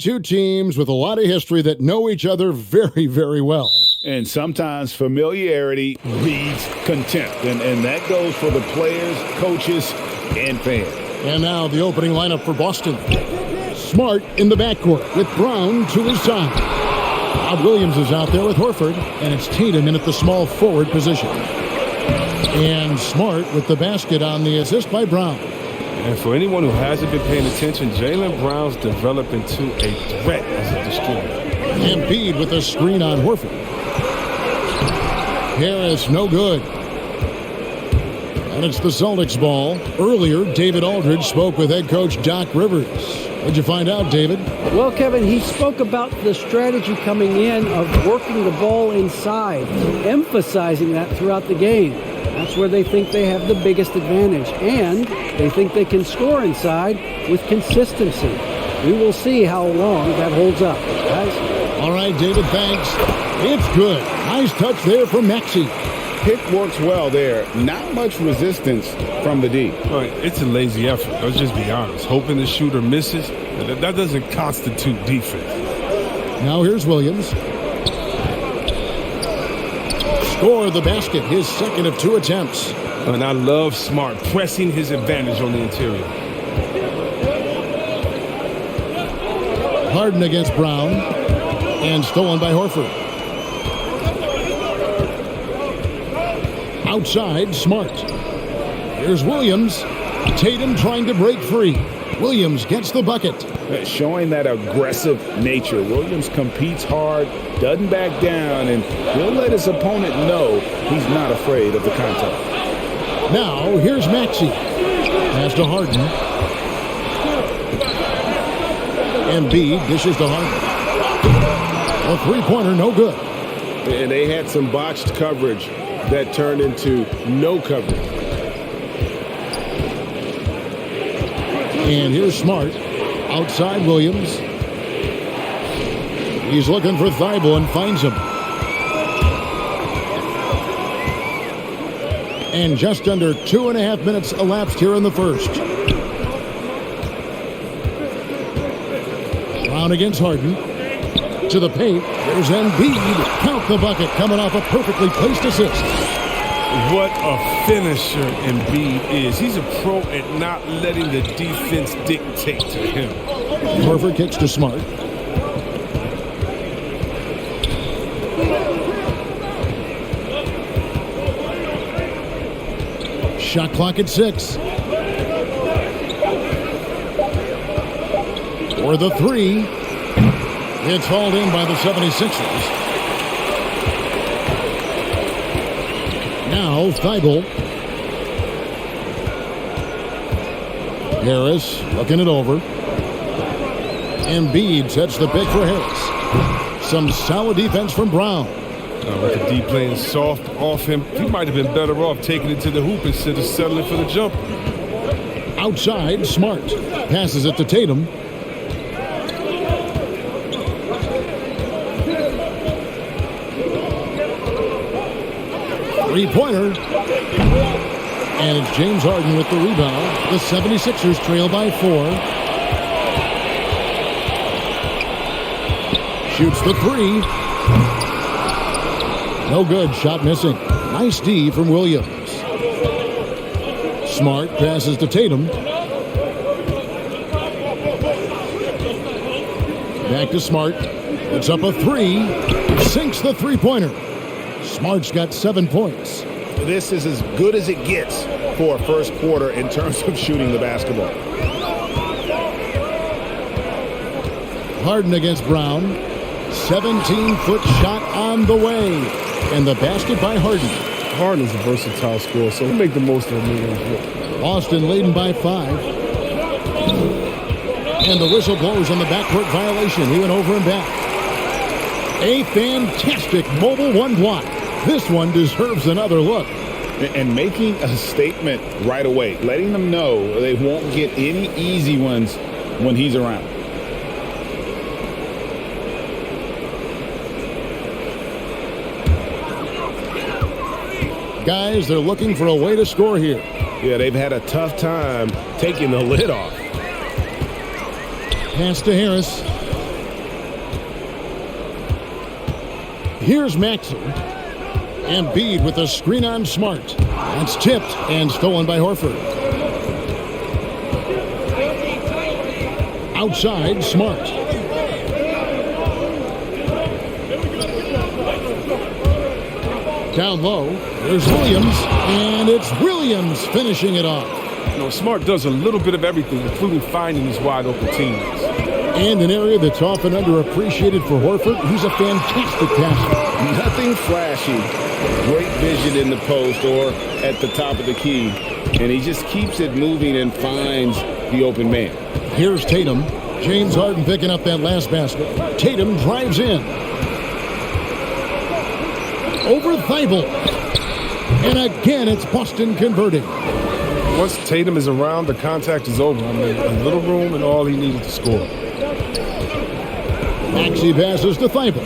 two teams with a lot of history that know each other very, very well. And sometimes familiarity breeds contempt. And that goes for the players, coaches, and fans. And now the opening lineup for Boston. Smart in the backcourt with Brown to his side. Bob Williams is out there with Horford, and it's Tatum in at the small forward position. And Smart with the basket on the assist by Brown. And for anyone who hasn't been paying attention, Jaylen Brown's developed into a threat as a destroyer. Embiid with a screen on Horford. Harris, no good. And it's the Celtics ball. Earlier, David Aldridge spoke with head coach Doc Rivers. What'd you find out, David? Well, Kevin, he spoke about the strategy coming in of working the ball inside, emphasizing that throughout the game. That's where they think they have the biggest advantage, and they think they can score inside with consistency. We will see how long that holds up, guys. All right, David, thanks. It's good. Nice touch there from Maxey. Pick works well there. Not much resistance from the D. Right, it's a lazy effort. Let's just be honest. Hoping the shooter misses, that doesn't constitute defense. Now here's Williams. Score the basket, his second of two attempts. And I love Smart pressing his advantage on the interior. Harden against Brown. And stolen by Horford. Outside, Smart. Here's Williams. Tatum trying to break free. Williams gets the bucket. Showing that aggressive nature. Williams competes hard, doesn't back down, and he'll let his opponent know he's not afraid of the contact. Now, here's Maxey. Pass to Harden. Embiid dishes to Harden. A three-pointer, no good. And they had some botched coverage that turned into no coverage. And here's Smart. Outside Williams. He's looking for Thibault and finds him. And just under 2.5 minutes elapsed here in the first. Brown against Harden. To the paint. There's Embiid. Count the bucket coming off a perfectly placed assist. What a finisher Embiid is. He's a pro at not letting the defense dictate to him. Horford kicks to Smart. Shot clock at 6. For the three. It's hauled in by the 76ers. Now Thibault. Harris looking it over. Embiid sets the pick for Harris. Some solid defense from Brown. With the D playing soft off him, he might have been better off taking it to the hoop instead of settling for the jumper. Outside, Smart passes it to Tatum. Three-pointer. And it's James Harden with the rebound. The 76ers trail by 4. Shoots the three. No good. Shot missing. Nice D from Williams. Smart passes to Tatum. Back to Smart. It's up a three. Sinks the three-pointer. Smart's got 7 points. This is as good as it gets for a first quarter in terms of shooting the basketball. Harden against Brown. 17-foot shot on the way. And the basket by Harden. Harden's a versatile scorer, so he'll make the most of it. Boston leading by 5. And the whistle blows on the backcourt violation. He went over and back. A fantastic mobile one block. This one deserves another look. And making a statement right away, letting them know they won't get any easy ones when he's around. Guys, they're looking for a way to score here. Yeah, they've had a tough time taking the lid off. Pass to Harris. Here's Maxey. Embiid with a screen on Smart. That's tipped and stolen by Horford. Outside, Smart. Down low, there's Williams, and it's Williams finishing it off. You know, Smart does a little bit of everything, including finding his wide open teammates. And an area that's often underappreciated for Horford, he's a fantastic passer. Nothing flashy. Great vision in the post or at the top of the key. And he just keeps it moving and finds the open man. Here's Tatum. James Harden picking up that last basket. Tatum drives in. Over Thibault. And again, it's Boston converting. Once Tatum is around, the contact is over. I mean, a little room and all he needed to score. Maxey passes to Thibault.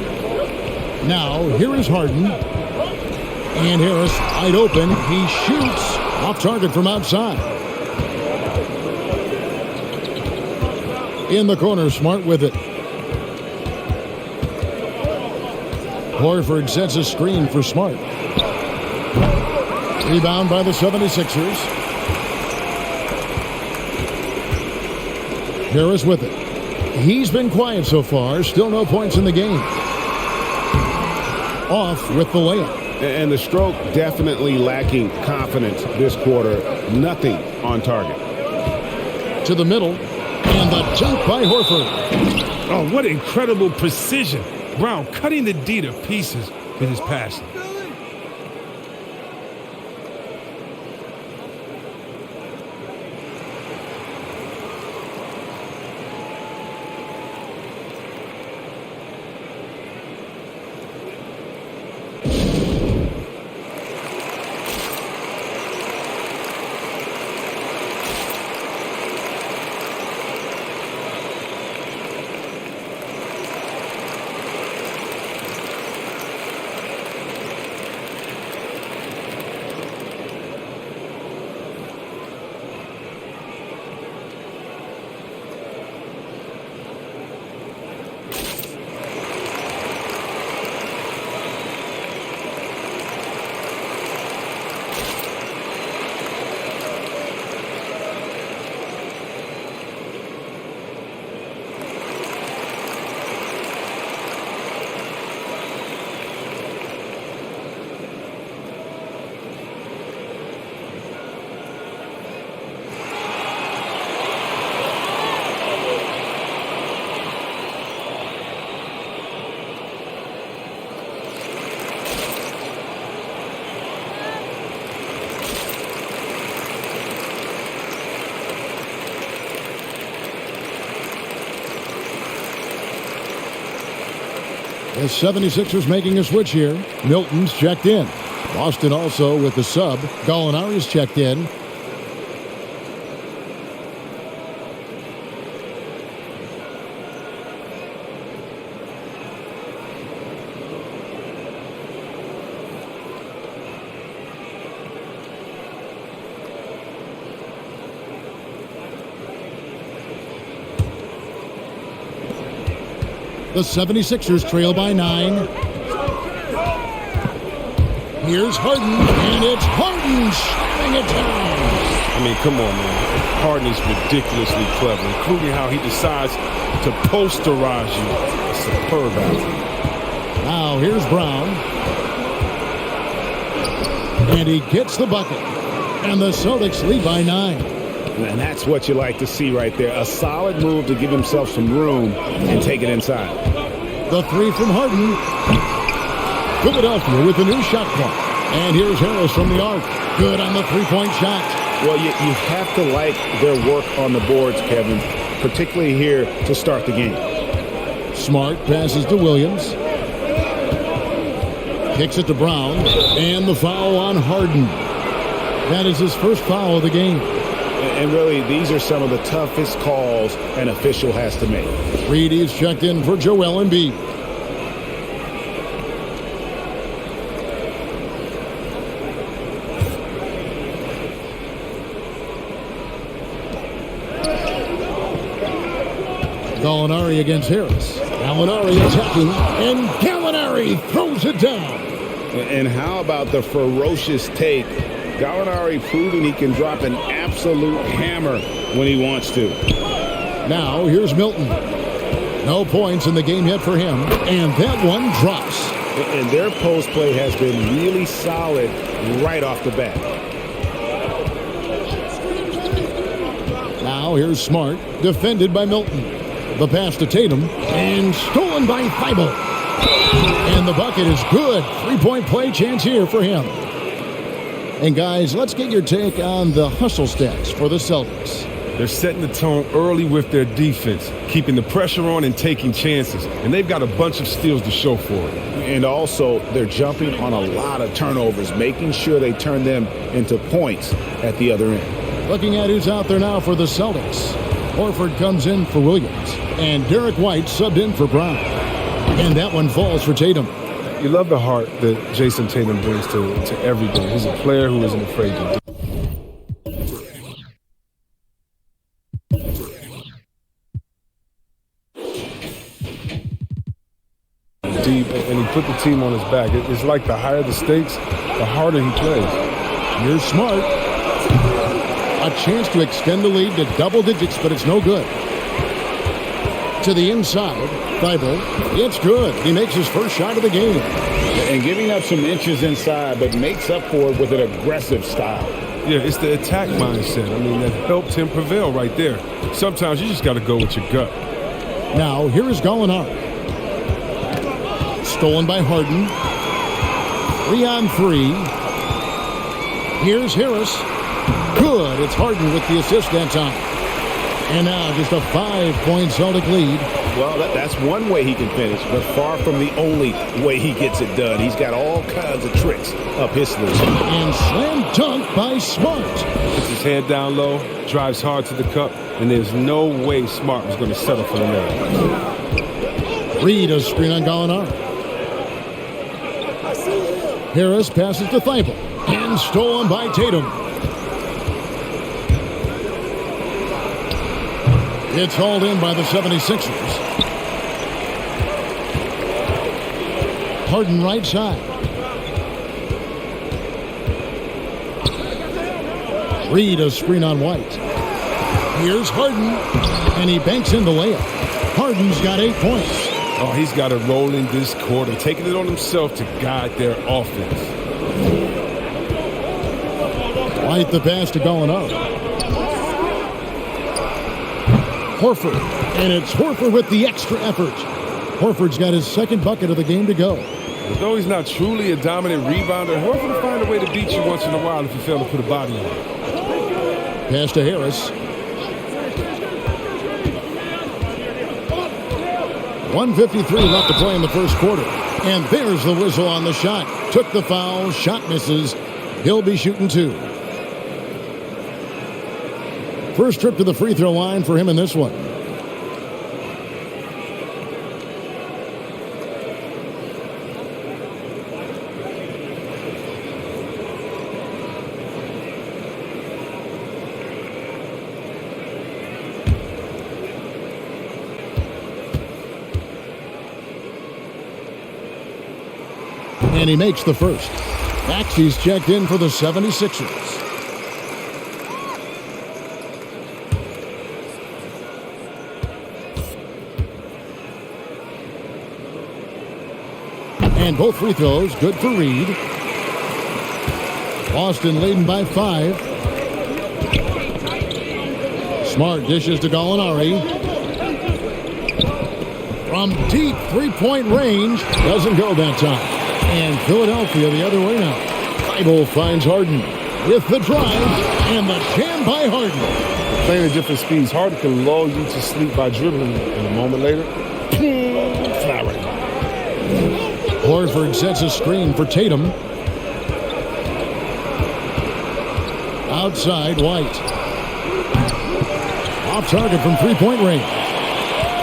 Now, here is Harden. And Harris wide open. He shoots off target from outside. In the corner, Smart with it. Horford sets a screen for Smart. Rebound by the 76ers. Harris with it. He's been quiet so far. Still no points in the game. Off with the layup. And the stroke definitely lacking confidence this quarter. Nothing on target. To the middle. And the dunk by Horford. Oh, what incredible precision. Brown cutting the D to pieces with his passing. The 76ers making a switch here. Milton's checked in. Boston also with the sub. Gallinari's checked in. The 76ers trail by 9. Here's Harden, and it's Harden shutting it down. I mean, come on, man. Harden is ridiculously clever, including how he decides to posterize you. Superb athlete. Now here's Brown. And he gets the bucket. And the Celtics lead by 9. And that's what you like to see right there. A solid move to give himself some room and take it inside. The three from Harden. Philadelphia with a new shot clock. And here's Harris from the arc. Good on the three-point shot. Well, you have to like their work on the boards, Kevin, particularly here to start the game. Smart passes to Williams. Kicks it to Brown. And the foul on Harden. That is his first foul of the game. And really, these are some of the toughest calls an official has to make. Reedy's checked in for Joel Embiid. Gallinari against Harris. Gallinari attacking, and Gallinari throws it down. And how about the ferocious take? Gallinari proving he can drop an absolute hammer when he wants to. Now, here's Milton. No points in the game yet for him, and that one drops. And their post play has been really solid right off the bat. Now, here's Smart, defended by Milton. The pass to Tatum, and stolen by Thibault. And the bucket is good. 3-point play chance here for him. And guys, let's get your take on the hustle stats for the Celtics. They're setting the tone early with their defense, keeping the pressure on and taking chances. And they've got a bunch of steals to show for it. And also, they're jumping on a lot of turnovers, making sure they turn them into points at the other end. Looking at who's out there now for the Celtics. Horford comes in for Williams, and Derek White subbed in for Brown. And that one falls for Tatum. You love the heart that Jason Tatum brings to every game. He's a player who isn't afraid to do. Deep, and he put the team on his back. It's like the higher the stakes, the harder he plays. You're Smart. A chance to extend the lead to double digits, but it's no good. To the inside, Thibault. It's good. He makes his first shot of the game. And giving up some inches inside, but makes up for it with an aggressive style. Yeah, it's the attack mindset. I mean, that helped him prevail right there. Sometimes you just got to go with your gut. Now, here is Gallinari. Stolen by Harden. 3-on-3. Here's Harris. Good. It's Harden with the assist that time. And now just a 5-point Celtic lead. Well, that's one way he can finish, but far from the only way he gets it done. He's got all kinds of tricks up his sleeve. And slam dunk by Smart. Puts his head down low, drives hard to the cup, and there's no way Smart was going to settle for the net. Reed a screen on Gallinari. Harris passes to Thibault. And stolen by Tatum. It's hauled in by the 76ers. Harden right side. Reed a screen on White. Here's Harden. And he banks in the layup. Harden's got 8 points. Oh, he's got it rolling this quarter, taking it on himself to guide their offense. White the pass to Gallinari. Horford, and it's Horford with the extra effort. Horford's got his second bucket of the game to go. But though he's not truly a dominant rebounder, Horford will find a way to beat you once in a while if you fail to put a body on it. Pass to Harris. 1:53 left to play in the first quarter. And there's the whistle on the shot. Took the foul, shot misses. He'll be shooting 2. First trip to the free throw line for him in this one. And he makes the first. Maxey's checked in for the 76ers. And both free throws good for Reed. Boston leading by 5. Smart dishes to Gallinari. From deep three-point range. Doesn't go that time. And Philadelphia the other way now. Thibault finds Harden with the drive and the jam by Harden. Playing at different speeds, Harden can lull you to sleep by dribbling, and a moment later, flat right now. Horford sets a screen for Tatum. Outside, White. Off target from three-point range.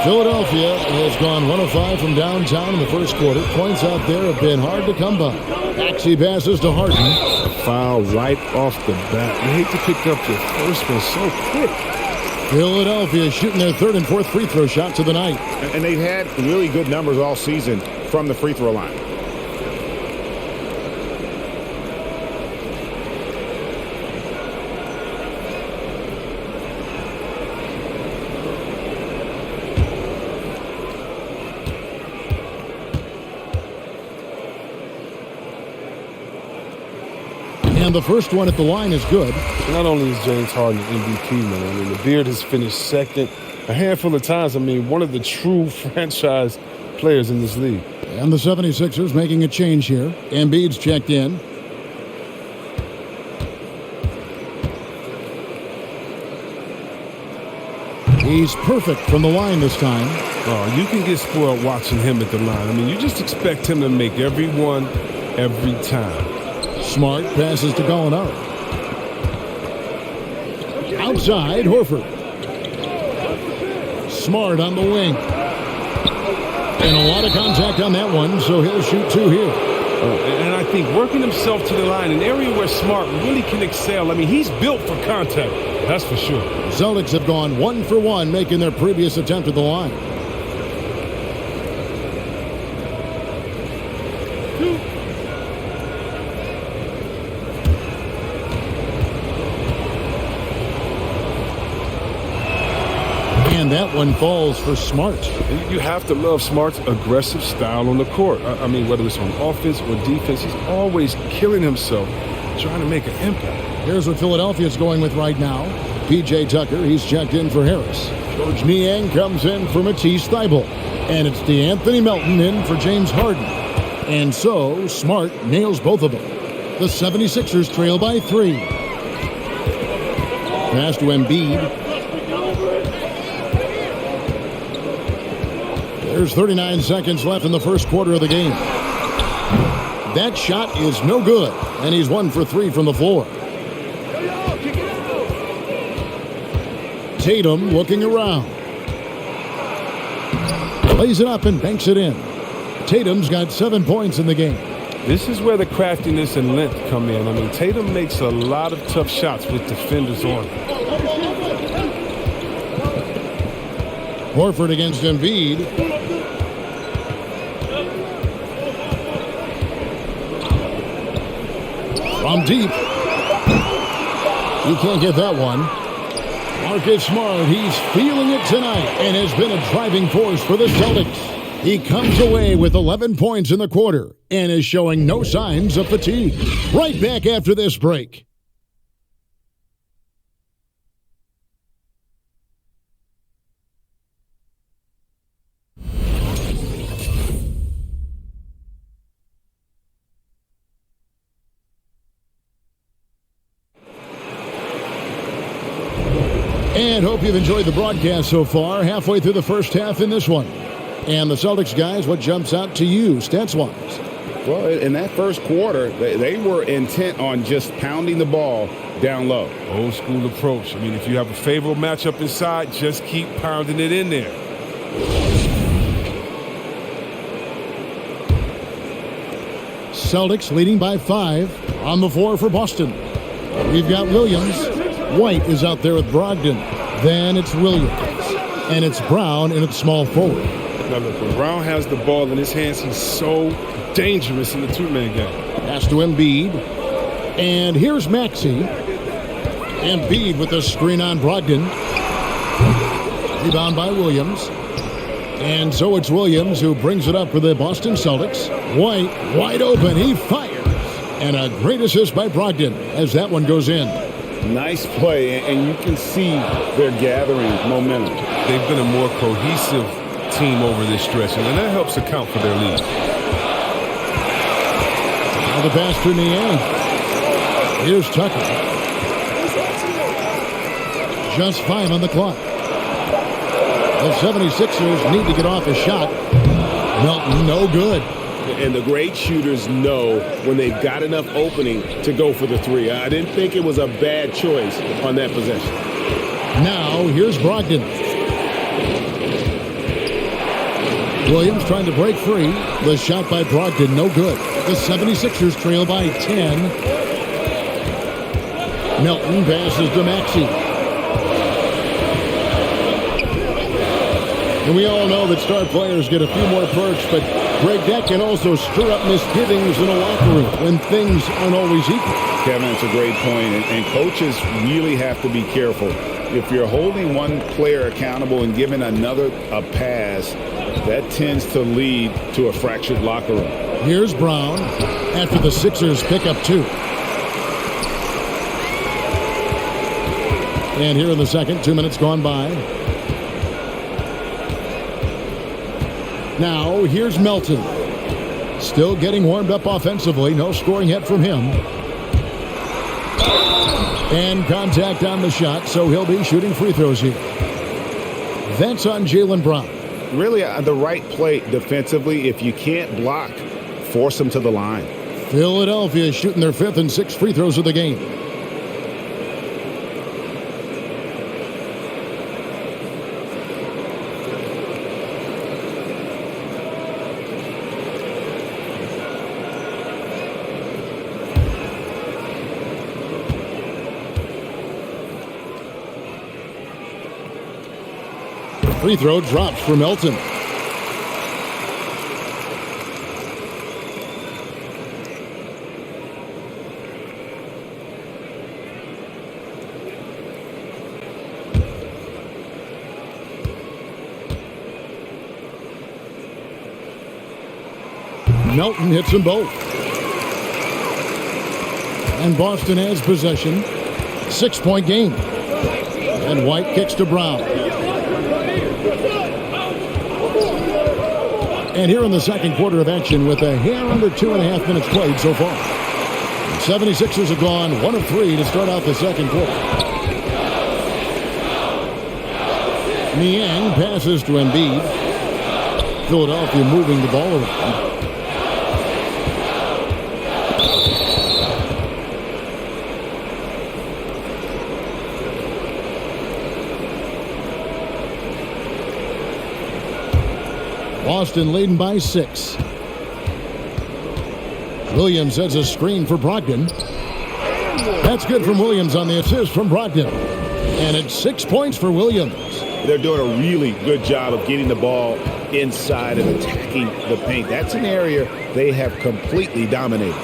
Philadelphia has gone 1 of 5 from downtown in the first quarter. Points out there have been hard to come by. Maxey passes to Harden. Foul right off the bat. You hate to pick up your first one so quick. Philadelphia shooting their third and fourth free throw shots of the night. And they've had really good numbers all season from the free throw line. And the first one at the line is good. Not only is James Harden an MVP, man, I mean, the Beard has finished second a handful of times. I mean, one of the true franchise players in this league. And the 76ers making a change here. Embiid's checked in. He's perfect from the line this time. Oh, you can get spoiled watching him at the line. I mean, you just expect him to make every one every time. Smart passes to Gallinari. Outside, Horford. Smart on the wing. And a lot of contact on that one, so he'll shoot two here. And I think working himself to the line, an area where Smart really can excel. I mean, he's built for contact, that's for sure. Celtics have gone 1 for 1, making their previous attempt at the line. And that one falls for Smart. You have to love Smart's aggressive style on the court. I mean, whether it's on offense or defense, he's always killing himself, trying to make an impact. Here's what Philadelphia's going with right now. P.J. Tucker, he's checked in for Harris. George Niang comes in for Matisse Thybulle. And it's DeAnthony Melton in for James Harden. And so, Smart nails both of them. The 76ers trail by 3. Pass to Embiid. There's 39 seconds left in the first quarter of the game. That shot is no good, and he's 1 for 3 from the floor. Tatum looking around. Lays it up and banks it in. Tatum's got 7 points in the game. This is where the craftiness and length come in. I mean, Tatum makes a lot of tough shots with defenders on him. Horford against Embiid. From deep. You can't get that one. Marcus Smart, he's feeling it tonight and has been a driving force for the Celtics. He comes away with 11 points in the quarter and is showing no signs of fatigue. Right back after this break. And hope you've enjoyed the broadcast so far. Halfway through the first half in this one. And the Celtics guys, what jumps out to you stats-wise? Well, in that first quarter, they were intent on just pounding the ball down low. Old school approach. I mean, if you have a favorable matchup inside, just keep pounding it in there. Celtics leading by 5 on the floor for Boston. We've got Williams. White is out there with Brogdon. Then it's Williams. And it's Brown in its small forward. Now look, when Brown has the ball in his hands, he's so dangerous in the two-man game. Pass to Embiid. And here's Maxey. Embiid with the screen on Brogdon. Rebound by Williams. And so it's Williams who brings it up for the Boston Celtics. White, wide open. He fires. And a great assist by Brogdon as that one goes in. Nice play, and you can see they're gathering momentum. They've been a more cohesive team over this stretch, and that helps account for their lead. Now the pass to Niang. Here's Tucker. Just 5 on the clock. The 76ers need to get off a shot. Melton, no good. And the great shooters know when they've got enough opening to go for the 3. I didn't think it was a bad choice on that possession. Now, here's Brogdon. Williams trying to break free. The shot by Brogdon, no good. The 76ers trail by 10. Melton passes to Maxey. And we all know that star players get a few more perks, but Greg, that can also stir up misgivings in a locker room when things aren't always equal. Kevin, that's a great point, and coaches really have to be careful. If you're holding one player accountable and giving another a pass, that tends to lead to a fractured locker room. Here's Brown after the Sixers pick up 2. And here in the second, 2 minutes gone by. Now, here's Melton. Still getting warmed up offensively. No scoring yet from him. And contact on the shot, so he'll be shooting free throws here. That's on Jaylen Brown. Really, the right play defensively. If you can't block, force them to the line. Philadelphia shooting their 5th and 6th free throws of the game. Free throw drops for Melton. Melton hits them both. And Boston has possession. 6-point game. And White kicks to Brown. And here in the second quarter of action with a hair under 2.5 minutes played so far. 76ers have gone 1 of 3 to start out the second quarter. Niang passes to Embiid. Philadelphia moving the ball around. Boston leading by 6. Williams has a screen for Brogdon. That's good from Williams on the assist from Brogdon. And it's 6 points for Williams. They're doing a really good job of getting the ball inside and attacking the paint. That's an area they have completely dominated.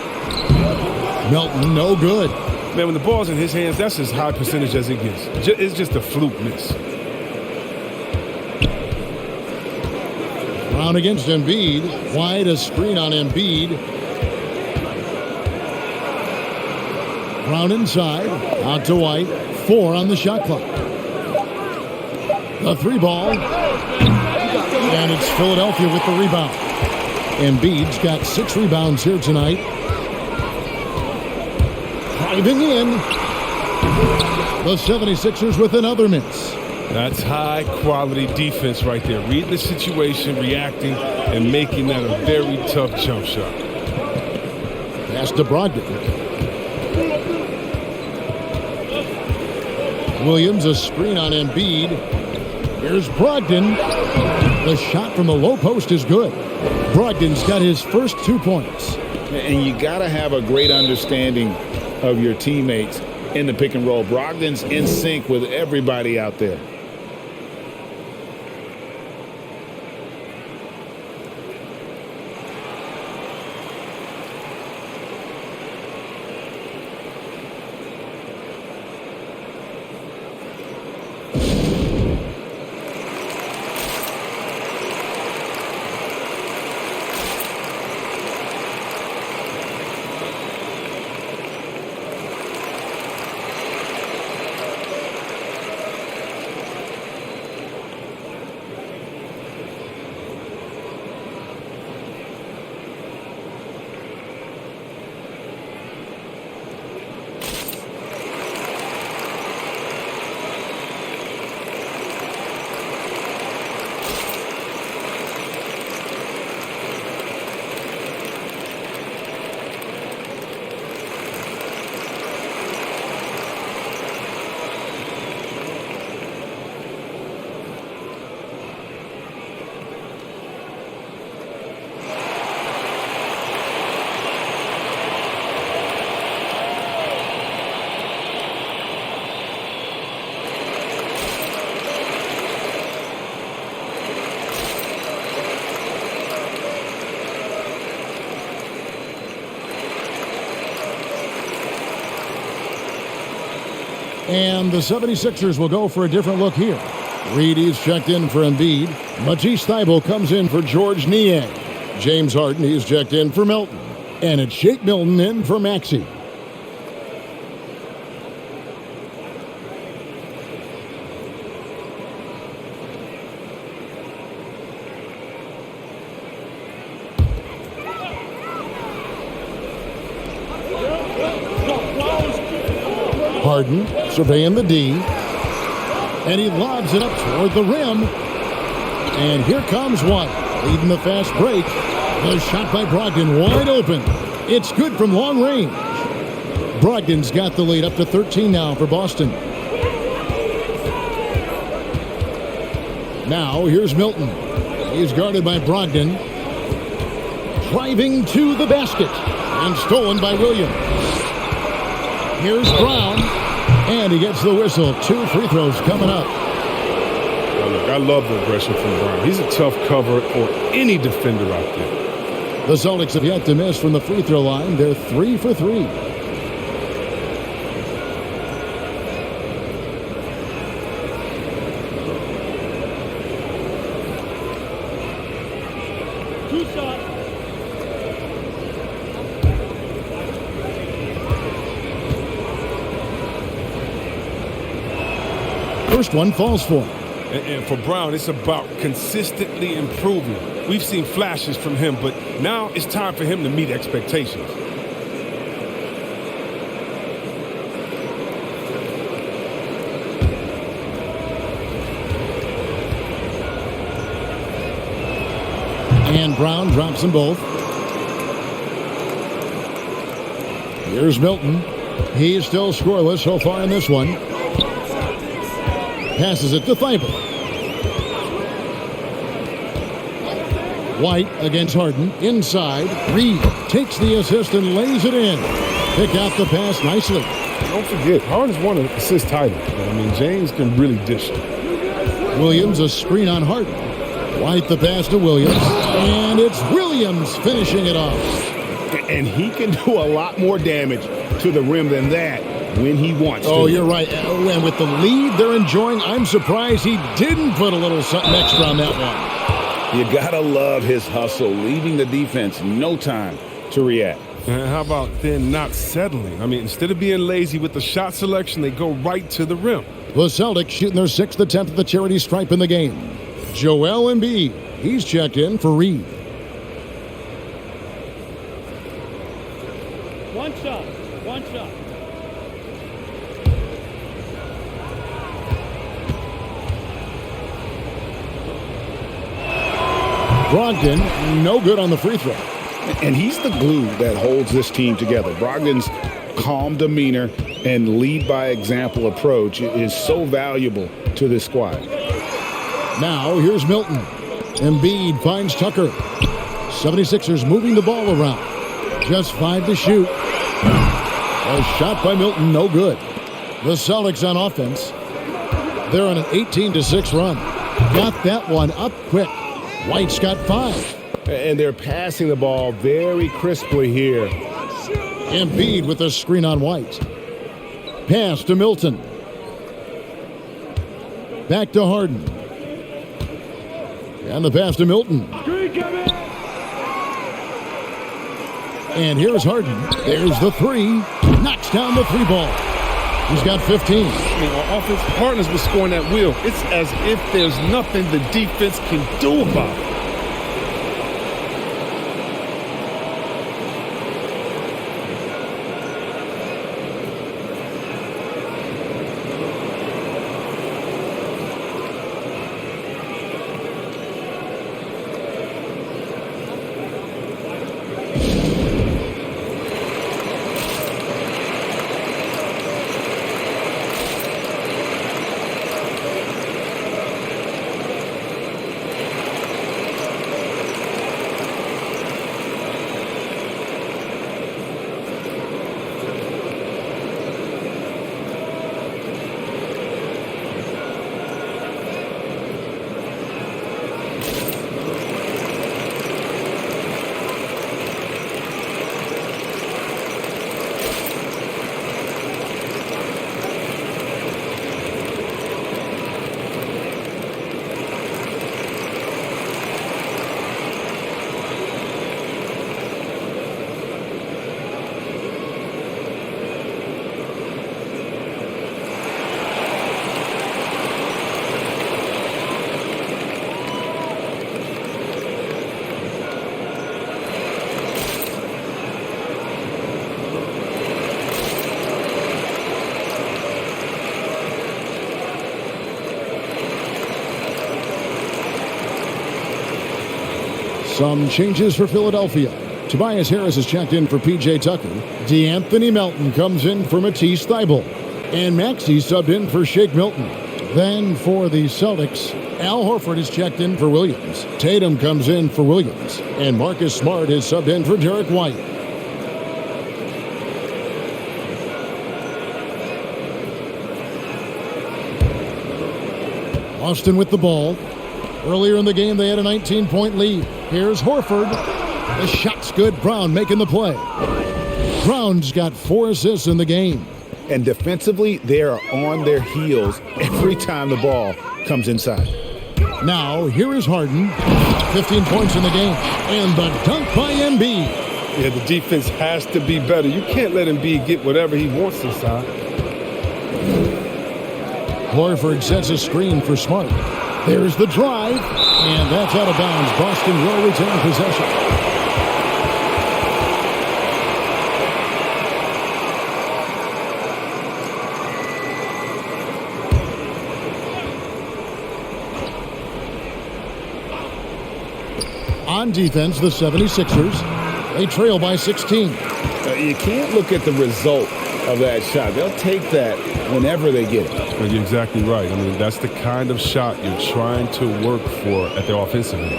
Melton, no good. Man, when the ball's in his hands, that's as high percentage as it gets. It's just a fluke miss. Brown against Embiid. White, a screen on Embiid. Brown inside. Out to White. 4 on the shot clock. The 3 ball. And it's Philadelphia with the rebound. Embiid's got 6 rebounds here tonight. Driving in. The 76ers with another miss. That's high-quality defense right there. Reading the situation, reacting, and making that a very tough jump shot. Pass to Brogdon. Williams, a screen on Embiid. Here's Brogdon. The shot from the low post is good. Brogdon's got his first 2 points. And you got to have a great understanding of your teammates in the pick and roll. Brogdon's in sync with everybody out there. And the 76ers will go for a different look here. Reed is checked in for Embiid. Matisse Thybulle comes in for George Niang. James Harden is checked in for Milton. And it's Shake Milton in for Maxey. Harden surveying the D. And he lobs it up toward the rim. And here comes one. Leading the fast break. The shot by Brogdon wide open. It's good from long range. Brogdon's got the lead up to 13 now for Boston. Now here's Milton. He's guarded by Brogdon. Driving to the basket. And stolen by Williams. Here's Brown. And he gets the whistle. 2 free throws coming up. Look, I love the aggression from Brown. He's a tough cover for any defender out there. The Celtics have yet to miss from the free throw line. They're 3 for 3. First one falls for him. And for Brown, it's about consistently improving. We've seen flashes from him, but now it's time for him to meet expectations. And Brown drops them both. Here's Milton. He's still scoreless so far in this one. Passes it to Thybulle. White against Harden. Inside. Reed takes the assist and lays it in. Pick out the pass nicely. Don't forget, Harden's won an assist title. I mean, James can really dish it. Williams, a screen on Harden. White the pass to Williams. And it's Williams finishing it off. And he can do a lot more damage to the rim than that when he wants to. Oh, you're right. And with the lead they're enjoying, I'm surprised he didn't put a little something extra on that one. You gotta love his hustle, leaving the defense no time to react. And how about then not settling? I mean, instead of being lazy with the shot selection, they go right to the rim. The Celtics shooting their 6th attempt at the charity stripe in the game. Joel Embiid, he's checked in for Reed. One shot. Brogdon, no good on the free throw. And he's the glue that holds this team together. Brogdon's calm demeanor and lead by example approach is so valuable to this squad. Now here's Milton. Embiid finds Tucker. 76ers moving the ball around. Just 5 to shoot. A shot by Milton, no good. The Celtics on offense. They're on an 18-6 run. Got that one up quick. White's got 5. And they're passing the ball very crisply here. Embiid with a screen on White. Pass to Milton. Back to Harden. And the pass to Milton. And here's Harden. There's the 3. Knocks down the 3 ball. He's got 15. I mean, our offense partners with scoring at will. It's as if there's nothing the defense can do about it. Some changes for Philadelphia. Tobias Harris is checked in for P.J. Tucker. DeAnthony Melton comes in for Matisse Thybulle. And Maxey subbed in for Shake Milton. Then for the Celtics, Al Horford is checked in for Williams. Tatum comes in for Williams. And Marcus Smart is subbed in for Derek White. Boston with the ball. Earlier in the game, they had a 19-point lead. Here's Horford. The shot's good. Brown making the play. Brown's got 4 assists in the game. And defensively, they are on their heels every time the ball comes inside. Now, here is Harden. 15 points in the game. And the dunk by Embiid. Yeah, the defense has to be better. You can't let Embiid get whatever he wants inside. Horford sets a screen for Smart. There's the drive. And that's out of bounds. Boston will retain possession. On defense, the 76ers, they trail by 16. You can't look at the result of that shot. They'll take that whenever they get it. Well, you're exactly right. I mean, that's the kind of shot you're trying to work for at their offensive end.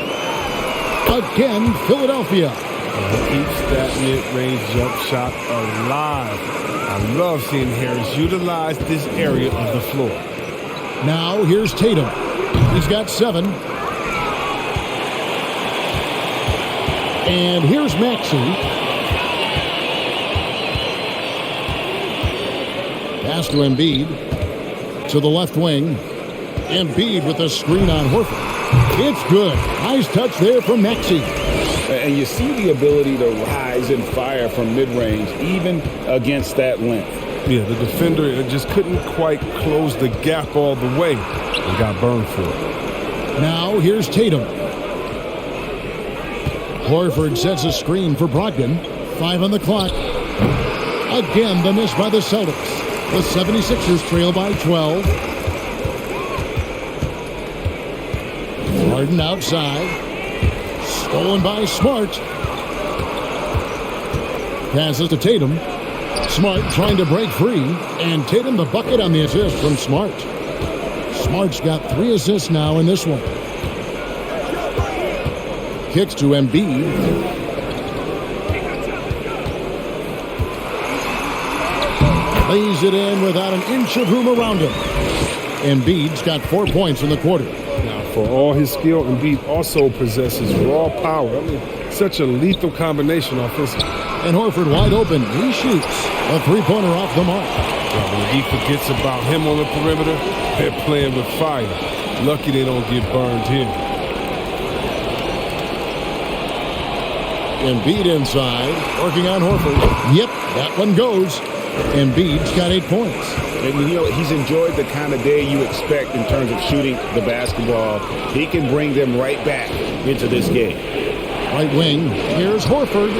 Again, Philadelphia. Keeps that mid-range jump shot alive. I love seeing Harris utilize this area of the floor. Now, here's Tatum. He's got 7. And here's Maxey. Pass to Embiid. To the left wing. Embiid with a screen on Horford. It's good. Nice touch there from Maxey. And you see the ability to rise and fire from mid-range, even against that length. Yeah, the defender just couldn't quite close the gap all the way and got burned for it. Now here's Tatum. Horford sets a screen for Brogdon. 5 on the clock. Again, the miss by the Celtics. The 76ers trail by 12. Harden outside. Stolen by Smart. Passes to Tatum. Smart trying to break free. And Tatum the bucket on the assist from Smart. Smart's got 3 assists now in this one. Kicks to Embiid. Lays it in without an inch of room around him. Embiid's got 4 points in the quarter. Now, for all his skill, Embiid also possesses raw power. I mean, such a lethal combination offensively. And Horford wide open. He shoots. A 3-pointer off the mark. When he forgets about him on the perimeter, they're playing with fire. Lucky they don't get burned here. Embiid inside, working on Horford. Yep, that one goes. Embiid's got 8 points. And, you know, he's enjoyed the kind of day you expect in terms of shooting the basketball. He can bring them right back into this game. Right wing, here's Horford.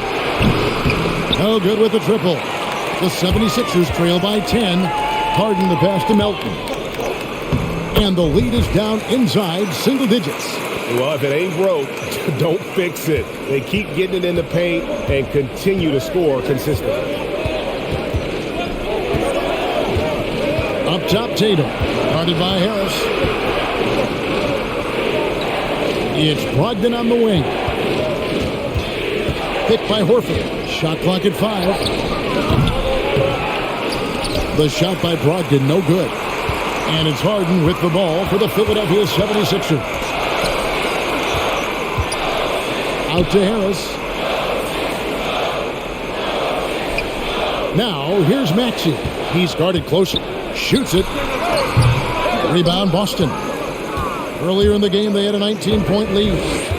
No good with the triple. The 76ers trail by 10. Harden the pass to Melton. And the lead is down inside single digits. Well, if it ain't broke, don't fix it. They keep getting it in the paint and continue to score consistently. Up top, Tatum. Guarded by Harris. It's Brogdon on the wing. Picked by Horford. Shot clock at 5. The shot by Brogdon, no good. And it's Harden with the ball for the Philadelphia 76ers. Out to Harris. Now, here's Maxey. He's guarded closer. Shoots it. Rebound, Boston. Earlier in the game, they had a 19-point lead.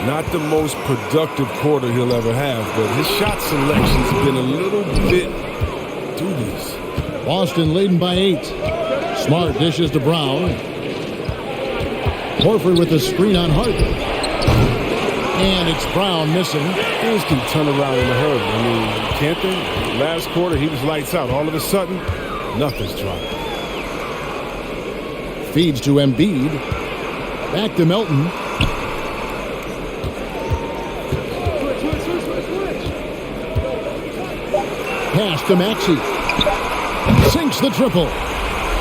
Not the most productive quarter he'll ever have, but his shot selection's been a little bit dubious. Boston leading by 8. Smart dishes to Brown. Horford with the screen on Harden. And it's Brown missing. Things can turn around in a hurry. I mean, can't they? Last quarter, he was lights out. All of a sudden, nothing's dropping. Feeds to Embiid. Back to Melton. pass to Maxey. Sinks the triple.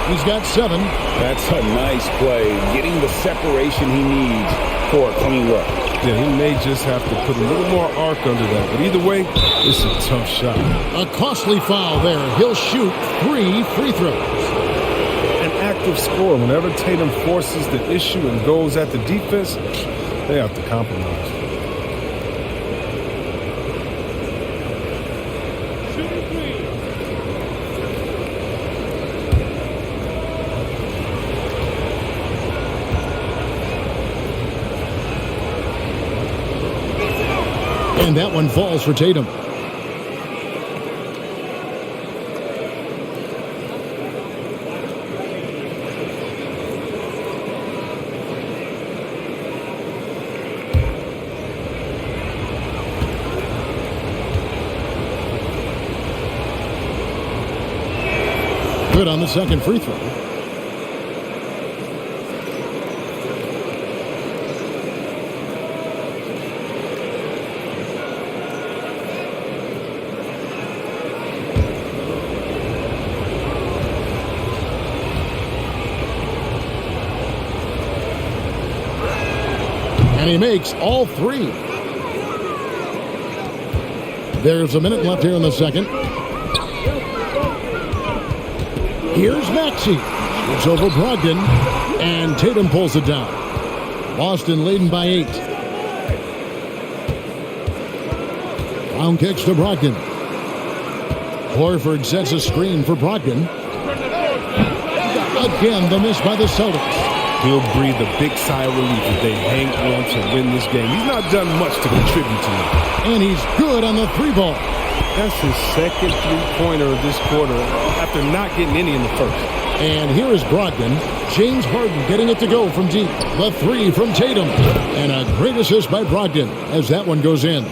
He's got 7. That's a nice play. Getting the separation he needs for a clean look. Yeah, he may just have to put a little more arc under that. But either way, it's a tough shot. A costly foul there. He'll shoot 3 free throws. An active scorer. Whenever Tatum forces the issue and goes at the defense, they have to compromise. And that one falls for Tatum. Good on the second free throw. And he makes all 3. There's a minute left here in the second. Here's Maxey. It's over Brogdon. And Tatum pulls it down. Boston leading by 8. Brown kicks to Brogdon. Horford sets a screen for Brogdon. Again, the miss by the Celtics. He'll breathe a big sigh of relief if they hang on to win this game. He's not done much to contribute to it. And he's good on the 3-ball. That's his second three-pointer of this quarter after not getting any in the first. And here is Brogdon. James Harden getting it to go from deep. The 3 from Tatum. And a great assist by Brogdon as that one goes in.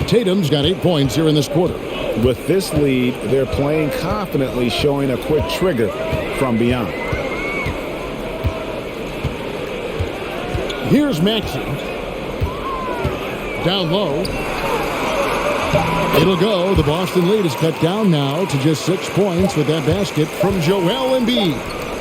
Tatum's got 8 points here in this quarter. With this lead, they're playing confidently, showing a quick trigger from beyond. Here's Maxey. Down low. It'll go. The Boston lead is cut down now to just 6 points with that basket from Joel Embiid.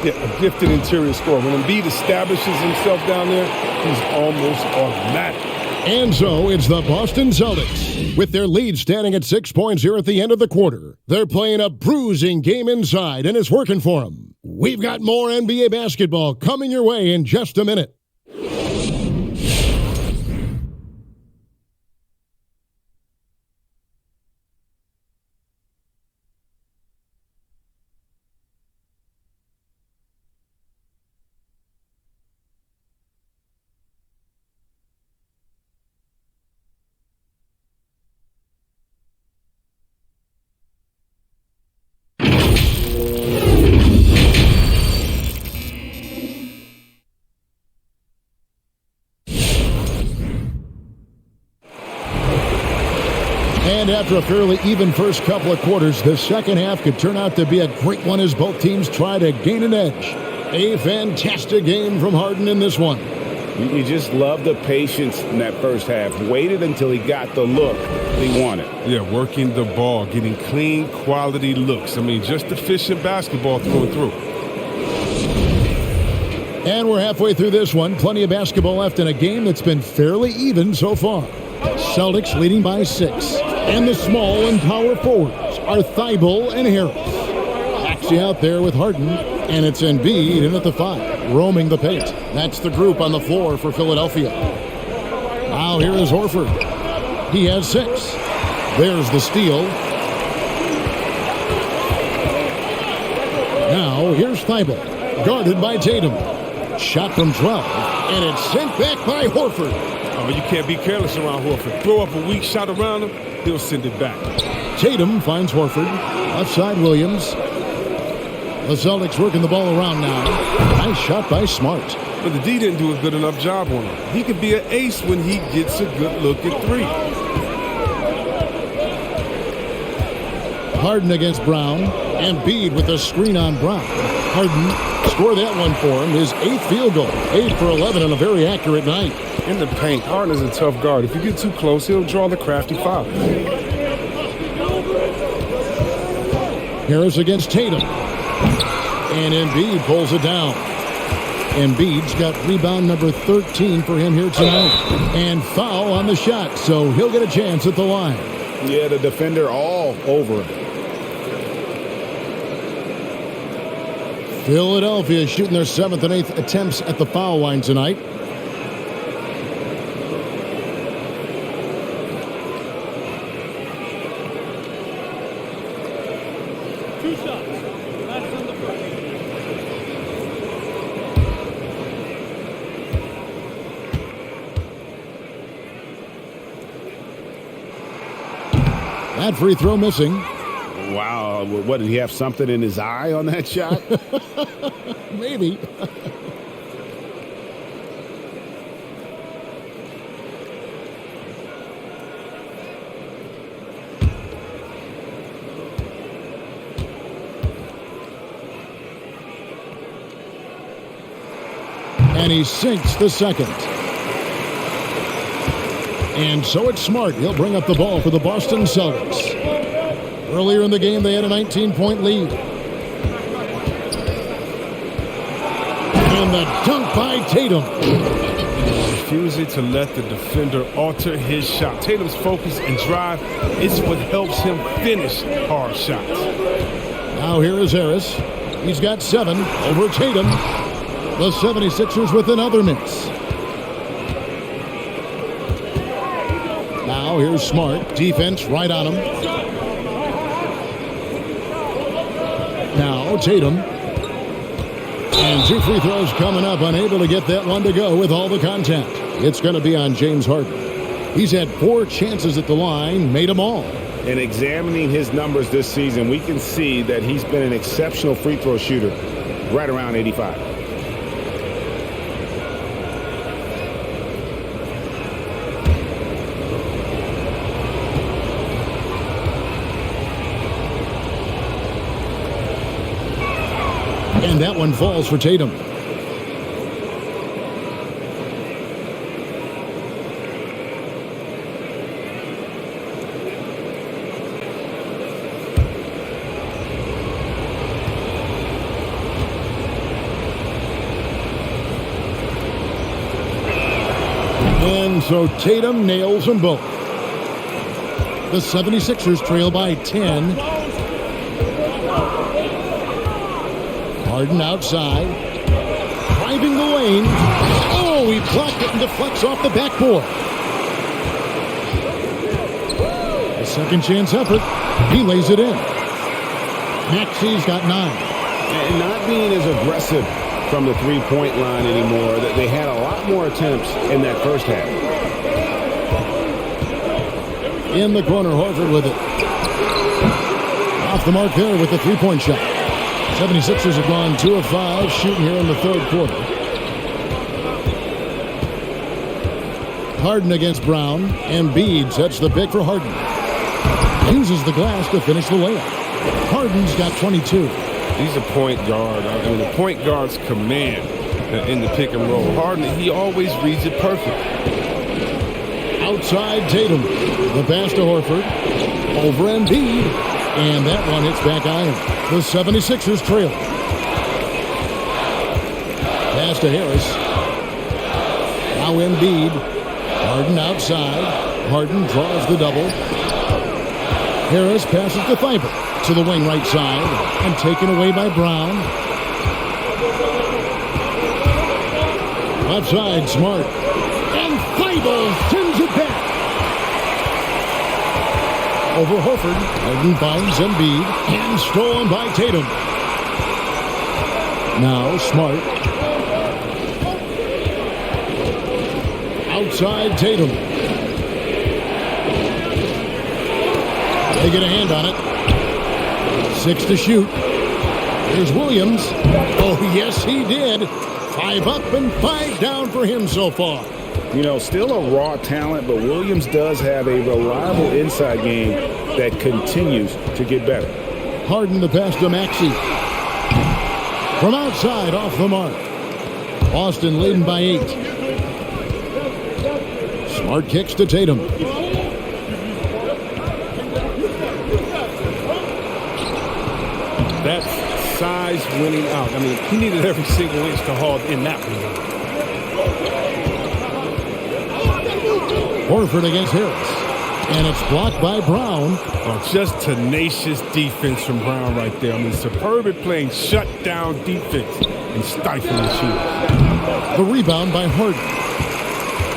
Yeah, a gifted interior scorer. When Embiid establishes himself down there, he's almost automatic. And so it's the Boston Celtics. With their lead standing at 6 points here at the end of the quarter. They're playing a bruising game inside, and it's working for them. We've got more NBA basketball coming your way in just a minute. And after a fairly even first couple of quarters, the second half could turn out to be a great one as both teams try to gain an edge. A fantastic game from Harden in this one. You just love the patience in that first half. Waited until he got the look he wanted. Yeah, working the ball, getting clean, quality looks. I mean, just efficient basketball through and through. And we're halfway through this one. Plenty of basketball left in a game that's been fairly even so far. Celtics leading by 6. And the small and power forwards are Thibault and Harris. Maxey out there with Harden. And it's Embiid in at the 5, roaming the paint. That's the group on the floor for Philadelphia. Now here is Horford. He has 6. There's the steal. Now here's Thibault, guarded by Tatum. Shot from 12, and it's sent back by Horford. Oh, you can't be careless around Horford. Throw up a weak shot around him, he'll send it back. Tatum finds Horford. Left side Williams. The Celtics working the ball around now. Nice shot by Smart. But the D didn't do a good enough job on him. He could be an ace when he gets a good look at 3. Harden against Brown. Embiid with a screen on Brown. Harden scored that one for him. His 8th field goal. 8 for 11 on a very accurate night. In the paint, Harden is a tough guard. If you get too close, he'll draw the crafty foul. Harris against Tatum. And Embiid pulls it down. Embiid's got rebound number 13 for him here tonight. And foul on the shot, so he'll get a chance at the line. Yeah, the defender all over him. Philadelphia shooting their 7th and 8th attempts at the foul line tonight. That free throw missing. Wow, what, did he have something in his eye on that shot? Maybe. And he sinks the second. And so it's Smart. He'll bring up the ball for the Boston Celtics. Earlier in the game, they had a 19-point lead. And the dunk by Tatum. Refusing to let the defender alter his shot. Tatum's focus and drive is what helps him finish hard shots. Now here is Harris. He's got 7 over Tatum. The 76ers with another miss. Now here's Smart. Defense right on him. Now Tatum. And 2 free throws coming up. Unable to get that one to go with all the contact. It's going to be on James Harden. He's had 4 chances at the line. Made them all. And examining his numbers this season, we can see that he's been an exceptional free throw shooter. Right around 85. And that one falls for Tatum. And so Tatum nails them both. The 76ers trail by 10. Harden outside. Driving the lane. Oh, he blocked it and deflects off the backboard. A second chance effort. He lays it in. Maxi's got 9. And not being as aggressive from the three-point line anymore. They had a lot more attempts in that first half. In the corner, Horford with it. Off the mark there with the three-point shot. 76ers have gone 2 of 5 shooting here in the third quarter. Harden against Brown. Embiid sets the pick for Harden. Uses the glass to finish the layup. Harden's got 22. He's a point guard. I mean, the point guard's command in the pick and roll. Harden, he always reads it perfect. Outside Tatum. The pass to Horford. Over Embiid. And that one hits back iron. The 76ers trail. Pass to Harris. Now Embiid. Harden outside. Harden draws the double. Harris passes to Thibault to the wing right side and taken away by Brown. Left side, Smart. And Thibault sends it back. Over Horford. Harden finds Embiid and stolen by Tatum. Now Smart. Outside Tatum. They get a hand on it. 6 to shoot. Here's Williams. Oh, yes, he did. 5 up and 5 down for him so far. You know, still a raw talent, but Williams does have a reliable inside game that continues to get better. Harden the pass to Maxey. From outside, off the mark. Boston leading by 8. Smart kicks to Tatum. That's size winning out. I mean, he needed every single inch to haul in that one. Horford against Harris. And it's blocked by Brown. Oh, just tenacious defense from Brown right there. I mean, superb at playing shutdown defense and stifling shooters. The rebound by Harden.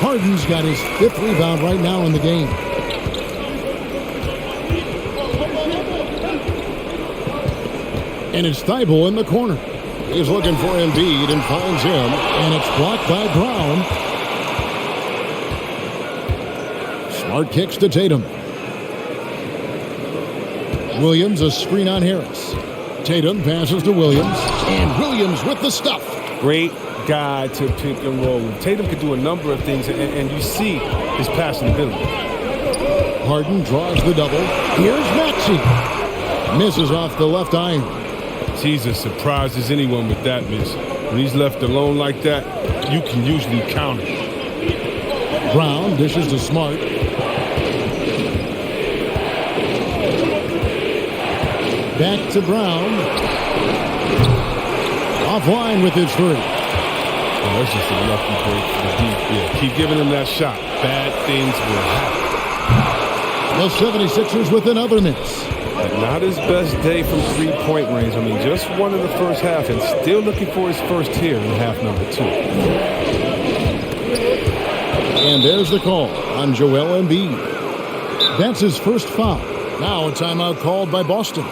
Harden's got his 5th rebound right now in the game. And it's Thibault in the corner. He's looking for Embiid and finds him. And it's blocked by Brown. Smart kicks to Tatum. Williams, a screen on Harris. Tatum passes to Williams. And Williams with the stuff. Great guy to pick and roll. Tatum could do a number of things, and you see his passing ability. Harden draws the double. Here's Maxey. Misses off the left iron. Jesus surprises anyone with that miss. When he's left alone like that, you can usually count it. Brown dishes to Smart. Back to Brown. Offline with his 3. Oh, that's just a lucky break for the deep. Yeah, keep giving him that shot. Bad things will happen. The 76ers with another miss. Not his best day from three-point range. I mean, just one in the first half and still looking for his first here in half number 2. And there's the call on Joel Embiid. That's his first foul. Now a timeout called by Boston.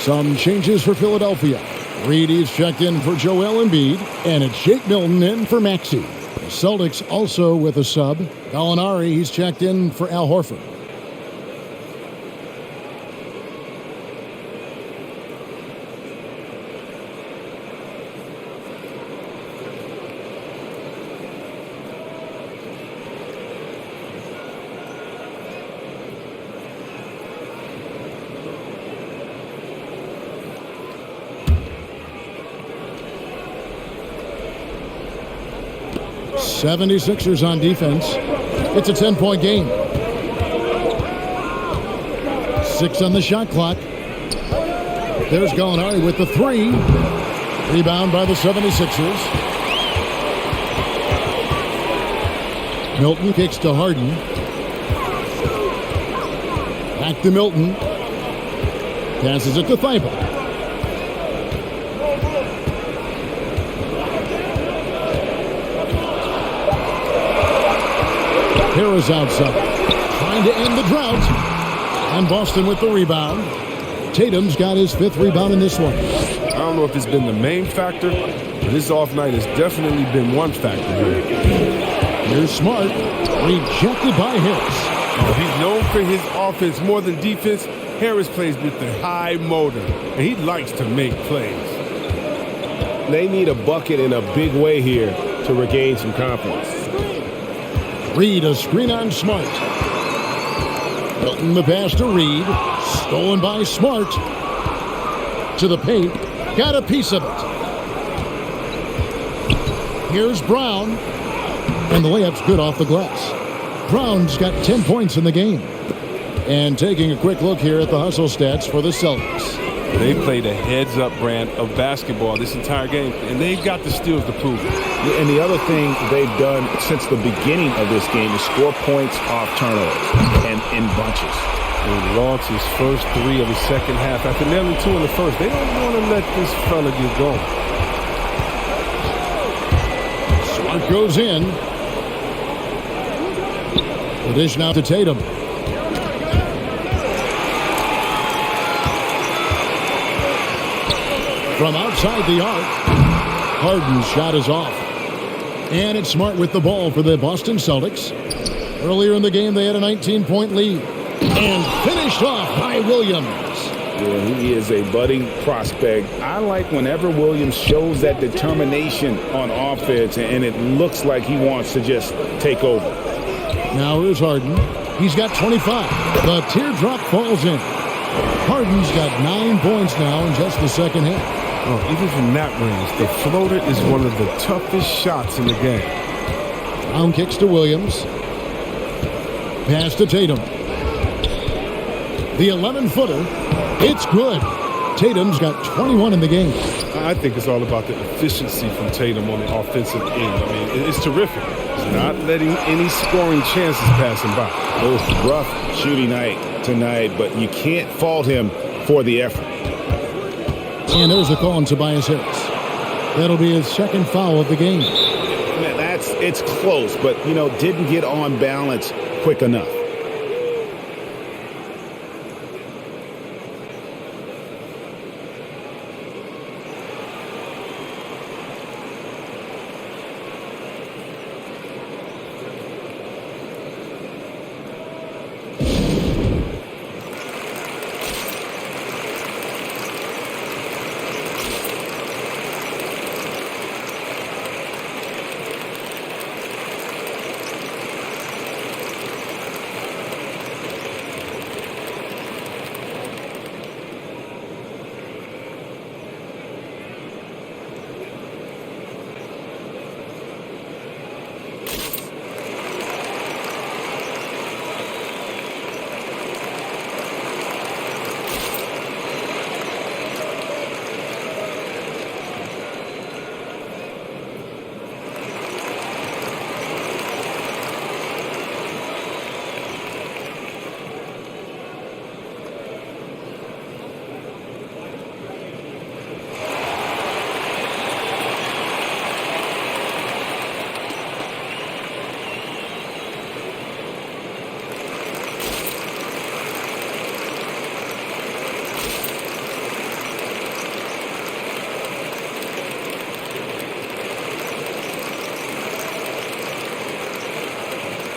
Some changes for Philadelphia. Reedy's checked in for Joel Embiid, and it's Shake Milton in for Maxey. The Celtics also with a sub. Gallinari, he's checked in for Al Horford. '76ers on defense. It's a 10-point game. 6 on the shot clock. There's Gallinari with the 3. Rebound by the 76ers. Milton kicks to Harden. Back to Milton. Passes it to Thibault. Harris outside, trying to end the drought. And Boston with the rebound. Tatum's got his 5th rebound in this one. I don't know if it's been the main factor, but his off night has definitely been one factor here. Here's Smart, rejected by Harris. He's known for his offense more than defense. Harris plays with the high motor, and he likes to make plays. They need a bucket in a big way here to regain some confidence. Reed, a screen on Smart. Milton the pass to Reed. Stolen by Smart. To the paint. Got a piece of it. Here's Brown. And the layup's good off the glass. Brown's got 10 points in the game. And taking a quick look here at the hustle stats for the Celtics. They played a heads-up brand of basketball this entire game, and they've got the steals to prove it. And the other thing they've done since the beginning of this game is score points off turnovers and in bunches. And launched his first 3 of the second half after nailing 2 in the first. They don't want to let this fella get going. Smart goes in. The dish now to Tatum. From outside the arc, Harden's shot is off. And it's Smart with the ball for the Boston Celtics. Earlier in the game, they had a 19-point lead. And finished off by Williams. Yeah, he is a budding prospect. I like whenever Williams shows that determination on offense, and it looks like he wants to just take over. Now here's Harden. He's got 25. The teardrop falls in. Harden's got 9 points now in just the second half. Oh, even from that range, the floater is one of the toughest shots in the game. Brown kicks to Williams. Pass to Tatum. The 11-footer. It's good. Tatum's got 21 in the game. I think it's all about the efficiency from Tatum on the offensive end. I mean, it's terrific. He's not letting any scoring chances pass him by. Oh, rough shooting night tonight, but you can't fault him for the effort. And there's a call on Tobias Harris. That'll be his second foul of the game. Man, it's close, but, didn't get on balance quick enough.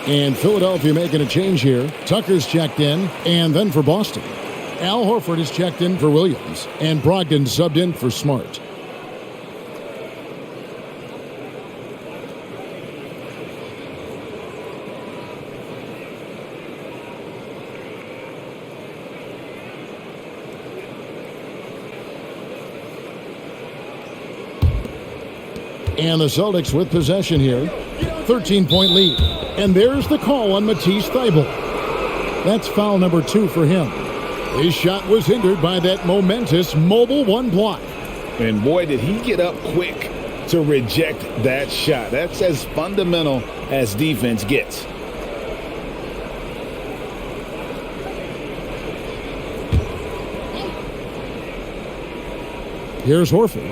And Philadelphia making a change here. Tucker's checked in, and then for Boston, Al Horford is checked in for Williams, and Brogdon subbed in for Smart. And the Celtics with possession here. 13-point lead. And there's the call on Matisse Thybulle. That's foul number 2 for him. His shot was hindered by that momentous mobile 1 block. And boy, did he get up quick to reject that shot. That's as fundamental as defense gets. Here's Horford.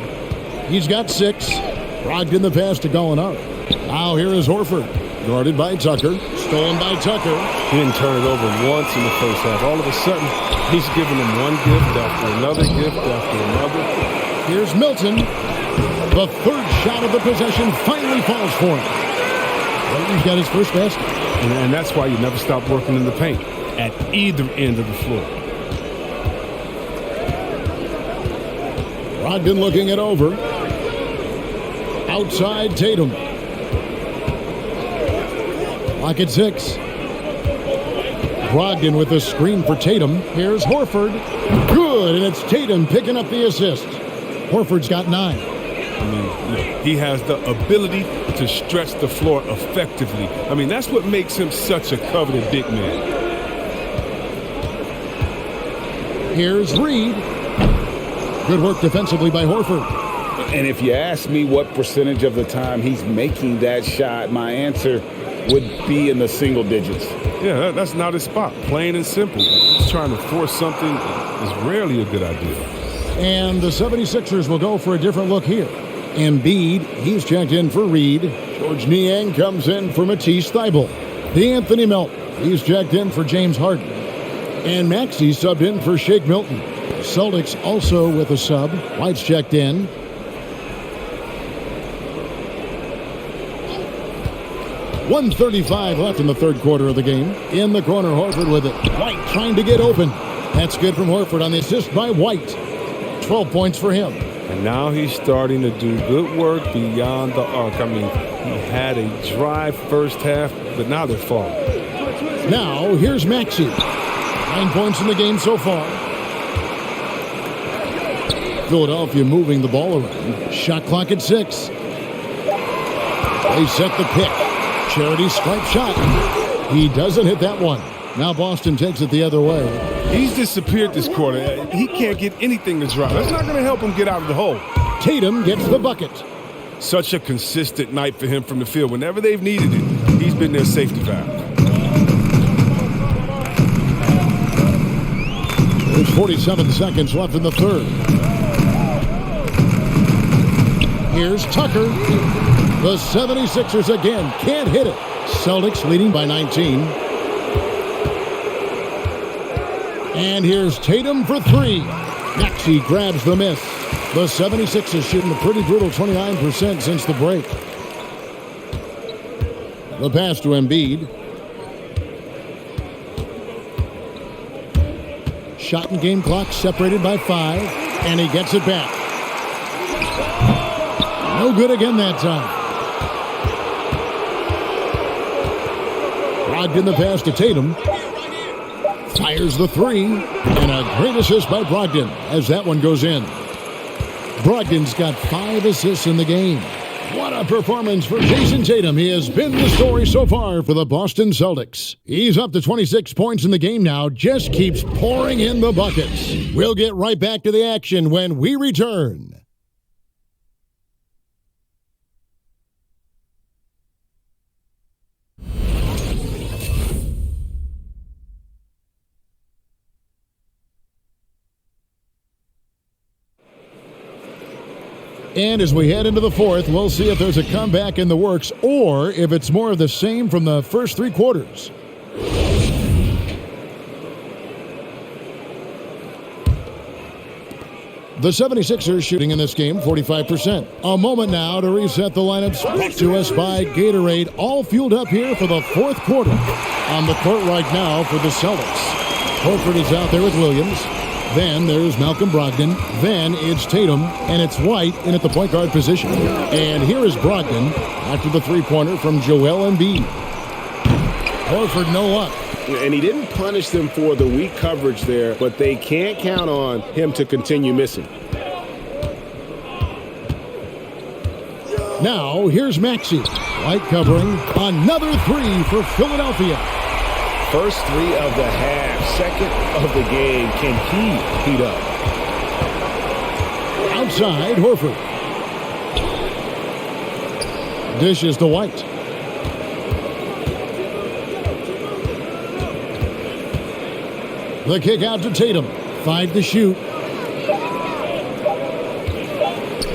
He's got 6. Brogdon the pass to Gallinari. Now here is Horford. Guarded by Tucker. Stolen by Tucker. He didn't turn it over once in the first half. All of a sudden, he's giving them one gift after another gift after another. Here's Milton. The third shot of the possession finally falls for him. Well, he's got his first basket. And that's why you never stop working in the paint at either end of the floor. Brogdon looking it over. Outside Tatum. Lock at 6. Brogdon with a screen for Tatum. Here's Horford. Good, and it's Tatum picking up the assist. Horford's got 9. I mean, he has the ability to stretch the floor effectively. I mean, that's what makes him such a coveted big man. Here's Reed. Good work defensively by Horford. And if you ask me what percentage of the time he's making that shot, my answer would be in the single digits. Yeah, that's not his spot. Plain and simple. He's trying to force something is rarely a good idea. And the 76ers will go for a different look here. Embiid, he's checked in for Reed. George Niang comes in for Matisse Thybulle. D'Anthony Melton, he's checked in for James Harden. And Maxey subbed in for Shake Milton. Celtics also with a sub. White's checked in. .135 left in the third quarter of the game. In the corner, Horford with it. White trying to get open. That's good from Horford on the assist by White. 12 points for him. And now he's starting to do good work beyond the arc. I mean, he had a dry first half, but now they're falling. Now, here's Maxey. 9 points in the game so far. Philadelphia moving the ball around. Shot clock at 6. They set the pick. Charity stripe shot. He doesn't hit that one. Now Boston takes it the other way. He's disappeared this quarter. He can't get anything to drop. That's not going to help him get out of the hole. Tatum gets the bucket. Such a consistent night for him from the field. Whenever they've needed it, he's been their safety valve. There's 47 seconds left in the third. Here's Tucker. The 76ers again can't hit it. Celtics leading by 19. And here's Tatum for 3. Maxey grabs the miss. The 76ers shooting a pretty brutal 29% since the break. The pass to Embiid. Shot and game clock separated by 5. And he gets it back. No good again that time. Brogdon the pass to Tatum. Fires the 3. And a great assist by Brogdon as that one goes in. Brogdon's got 5 assists in the game. What a performance for Jason Tatum. He has been the story so far for the Boston Celtics. He's up to 26 points in the game now. Just keeps pouring in the buckets. We'll get right back to the action when we return. And as we head into the fourth, we'll see if there's a comeback in the works or if it's more of the same from the first 3 quarters. The 76ers shooting in this game 45%. A moment now to reset the lineups. Brought to us by Gatorade. All fueled up here for the fourth quarter. On the court right now for the Celtics. Horford is out there with Williams. Then there's Malcolm Brogdon. Then it's Tatum. And it's White in at the point guard position. And here is Brogdon after the three-pointer from Joel Embiid. Horford no luck. And he didn't punish them for the weak coverage there, but they can't count on him to continue missing. Now here's Maxey. White covering. Another 3 for Philadelphia. First 3 of the half, second of the game. Can he heat up? Outside, Horford. Dishes to White. The kick out to Tatum. 5 to shoot.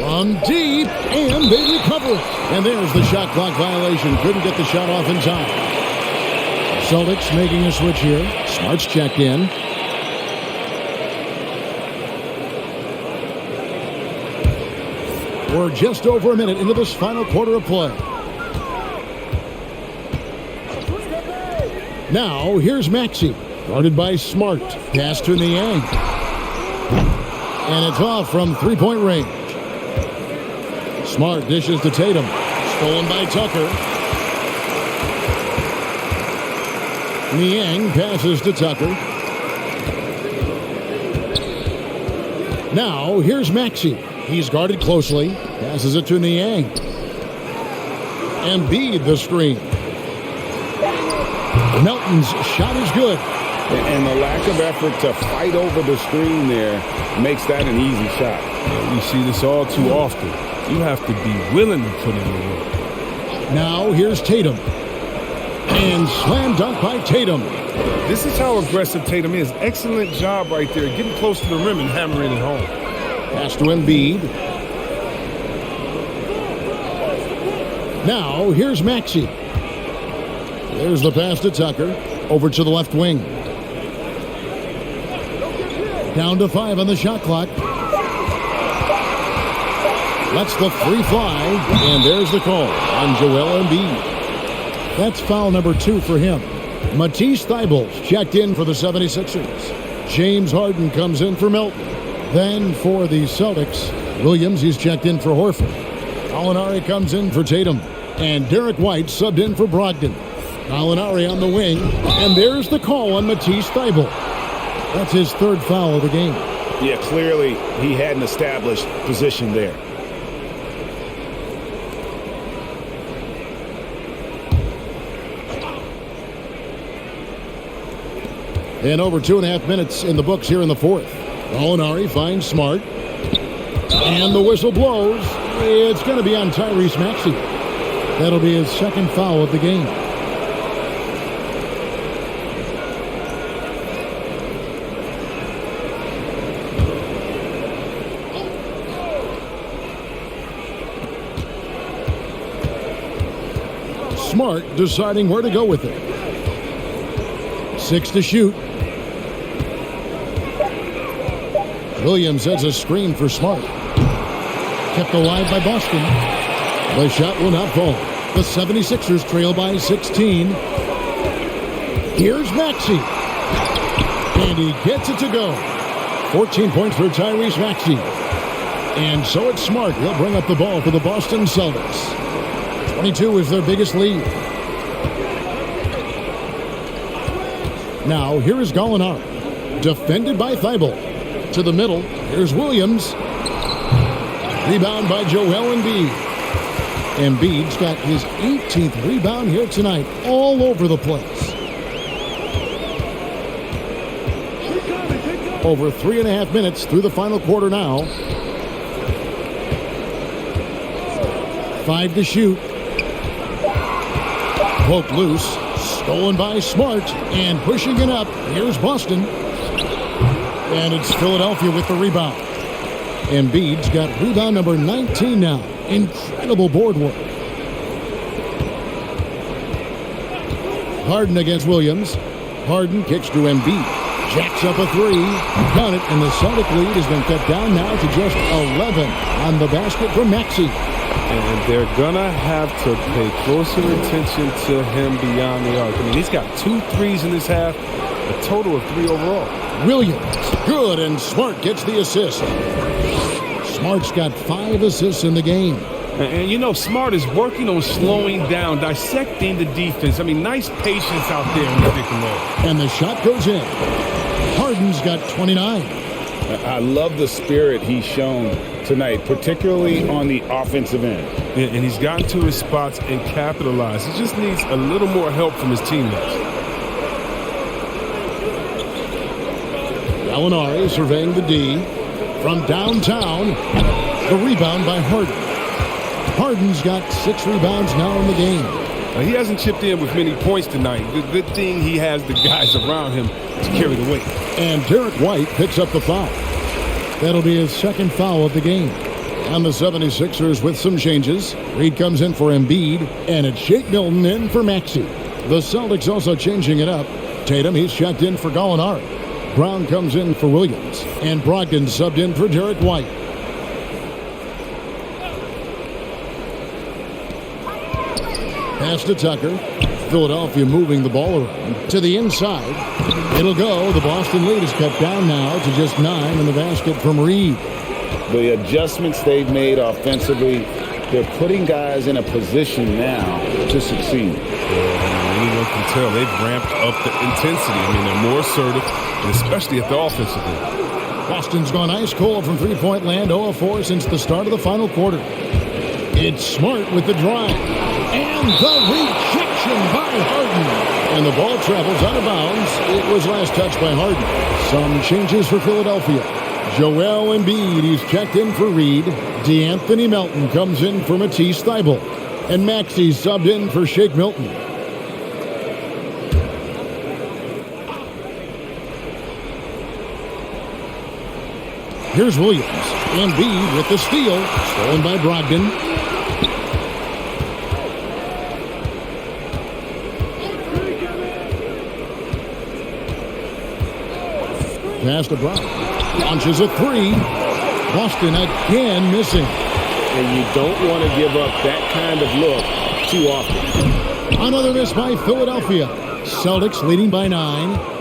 From deep, and they recover it. And there's the shot clock violation. Couldn't get the shot off in time. Celtics making a switch here. Smart's checked in. We're just over a minute into this final quarter of play. Now, here's Maxey. Guarded by Smart. Pass to Niang. And it's off from three-point range. Smart dishes to Tatum. Stolen by Tucker. Niang passes to Tucker. Now, here's Maxey. He's guarded closely. Passes it to Niang. Embiid the screen. Melton's shot is good. And the lack of effort to fight over the screen there makes that an easy shot. We see this all too often. You have to be willing to put in the work. Now here's Tatum. And slam dunk by Tatum. This is how aggressive Tatum is. Excellent job right there, getting close to the rim and hammering it home. Pass to Embiid. Now here's Maxey. There's the pass to Tucker. Over to the left wing. Down to 5 on the shot clock. Lets the free fly. And there's the call on Joel Embiid. That's foul number 2 for him. Matisse Thybulle's checked in for the 76ers. James Harden comes in for Melton. Then for the Celtics, Williams, he's checked in for Horford. Gallinari comes in for Tatum. And Derek White subbed in for Brogdon. Gallinari on the wing. And there's the call on Matisse Thybulle. That's his 3rd foul of the game. Yeah, clearly he had an established position there. And over 2.5 minutes in the books here in the 4th. Gallinari finds Smart. And the whistle blows. It's going to be on Tyrese Maxey. That'll be his 2nd foul of the game. Smart deciding where to go with it. 6 to shoot. Williams has a screen for Smart. Kept alive by Boston. The shot will not fall. The 76ers trail by 16. Here's Maxey. And he gets it to go. 14 points for Tyrese Maxey. And so it's Smart. He'll bring up the ball for the Boston Celtics. 22 is their biggest lead. Now, here is Gallinari. Defended by Thybulle. To the middle. Here's Williams. Rebound by Joel Embiid. Embiid's got his 18th rebound here tonight. All over the place. Over 3.5 minutes through the final quarter now. 5 to shoot. Poked loose. Stolen by Smart. And pushing it up. Here's Boston. And it's Philadelphia with the rebound. Embiid's got rebound number 19 now. Incredible board work. Harden against Williams. Harden kicks to Embiid. Jacks up a 3. Got it, and the Celtic lead has been cut down now to just 11 on the basket for Maxey. And they're going to have to pay closer attention to him beyond the arc. I mean, he's got 2 threes in this half, a total of 3 overall. Williams, good, and Smart gets the assist. Smart's got 5 assists in the game. And you know, Smart is working on slowing down, dissecting the defense. I mean, nice patience out there in the pick and roll. And the shot goes in. Harden's got 29. I love the spirit he's shown tonight, particularly on the offensive end. And he's gotten to his spots and capitalized. He just needs a little more help from his teammates. Gallinari surveying the D. From downtown, the rebound by Harden. Harden's got 6 rebounds now in the game. He hasn't chipped in with many points tonight. Good thing he has the guys around him to carry the weight. And Derek White picks up the foul. That'll be his 2nd foul of the game. And the 76ers with some changes. Reed comes in for Embiid, and it's Shake Milton in for Maxey. The Celtics also changing it up. Tatum, he's checked in for Gallinari. Brown comes in for Williams, and Brogdon subbed in for Derek White. Pass to Tucker. Philadelphia moving the ball around to the inside. It'll go. The Boston lead is cut down now to just 9 in the basket from Reed. The adjustments they've made offensively, they're putting guys in a position now to succeed. Anyone can tell they've ramped up the intensity. I mean, they're more assertive, and especially at the offensive end. Boston's gone ice cold from three-point land, 0 of 4 since the start of the final quarter. It's Smart with the drive. And the rejection by Harden. And the ball travels out of bounds. It was last touched by Harden. Some changes for Philadelphia. Joel Embiid, he's checked in for Reed. DeAnthony Melton comes in for Matisse Thybulle. And Maxey subbed in for Shake Milton. Here's Williams. Embiid with the steal. Stolen by Brogdon. Pass to Brogdon. Launches a three. Boston again missing. And you don't want to give up that kind of look too often. Another miss by Philadelphia. Celtics leading by 9.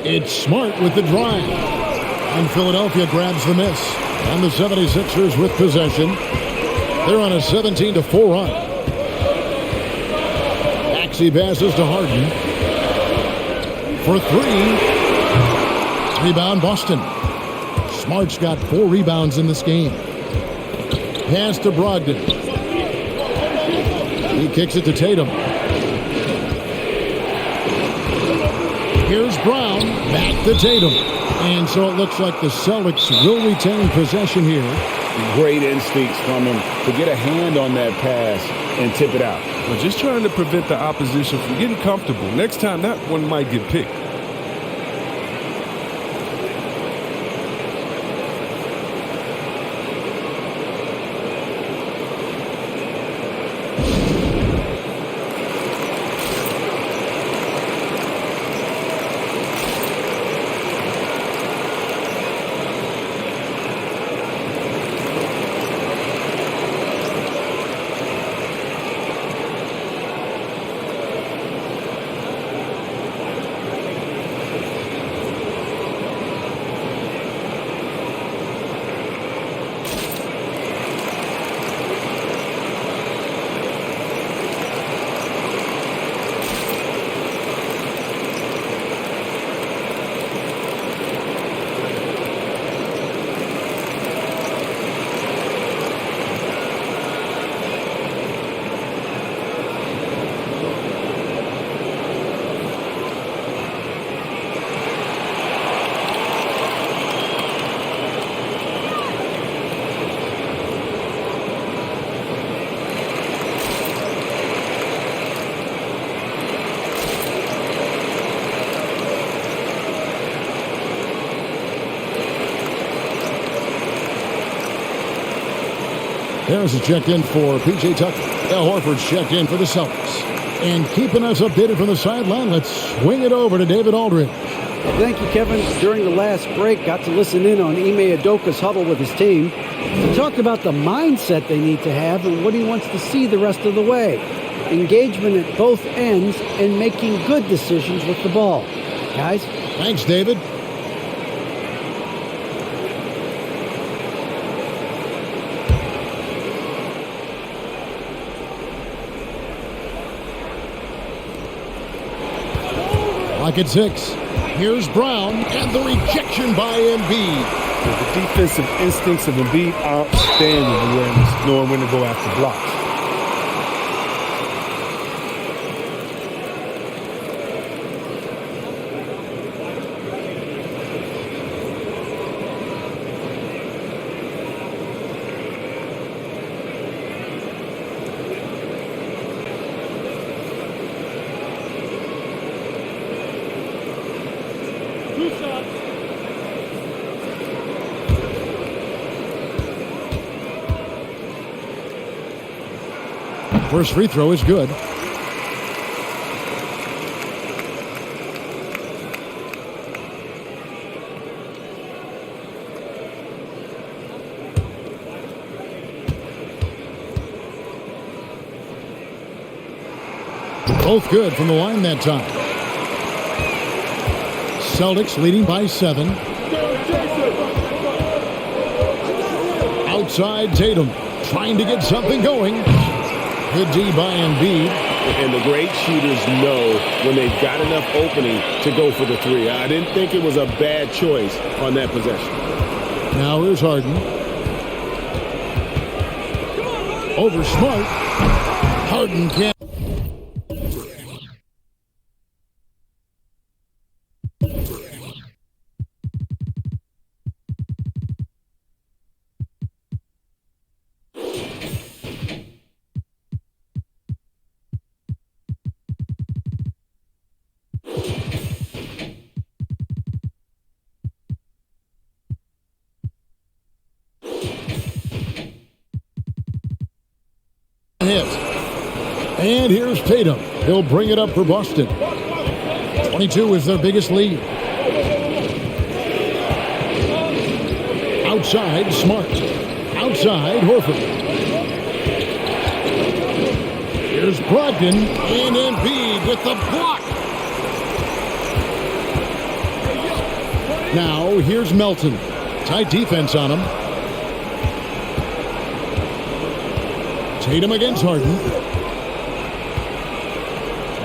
It's Smart with the drive. And Philadelphia grabs the miss. And the 76ers with possession. They're on a 17-4 run. Maxey passes to Harden. For 3. Rebound Boston. Smart's got 4 rebounds in this game. Pass to Brogdon. He kicks it to Tatum. Here's Brown. Back to Tatum. And so it looks like the Celtics will retain possession here. Great instincts from him to get a hand on that pass and tip it out. But just trying to prevent the opposition from getting comfortable. Next time, that one might get picked. There's a check in for P.J. Tucker. Al Horford's checked in for the Celtics. And keeping us updated from the sideline, let's swing it over to David Aldridge. Thank you, Kevin. During the last break, got to listen in on Ime Udoka's huddle with his team. He talked about the mindset they need to have and what he wants to see the rest of the way. Engagement at both ends and making good decisions with the ball. Guys? Thanks, David. Lock at 6. Here's Brown, and the rejection by Embiid. The defensive instincts of Embiid are outstanding awareness, knowing when to go after blocks. First free throw is good. Both good from the line that time. Celtics leading by 7. Outside Tatum trying to get something going. Good D by Embiid. And the great shooters know when they've got enough opening to go for the three. I didn't think it was a bad choice on that possession. Now here's Harden. Over Smart. Harden can't. Hit. And here's Tatum. He'll bring it up for Boston. 22 is their biggest lead. Outside, Smart. Outside, Horford. Here's Brogdon and Embiid with the block. Now here's Melton. Tight defense on him. Tatum against Harden.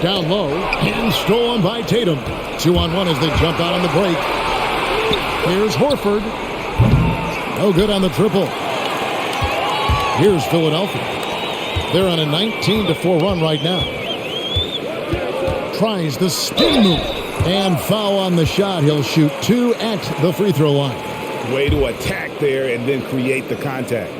Down low and stolen by Tatum. 2-on-1 as they jump out on the break. Here's Horford. No good on the triple. Here's Philadelphia. They're on a 19-4 run right now. Tries the spin move and foul on the shot. He'll shoot 2 at the free throw line. Way to attack there and then create the contact.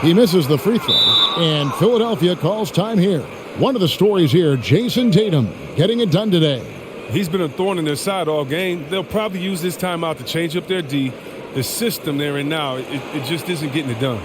He misses the free throw, and Philadelphia calls time here. One of the stories here, Jason Tatum getting it done today. He's been a thorn in their side all game. They'll probably use this timeout to change up their D. The system they're in now, it just isn't getting it done.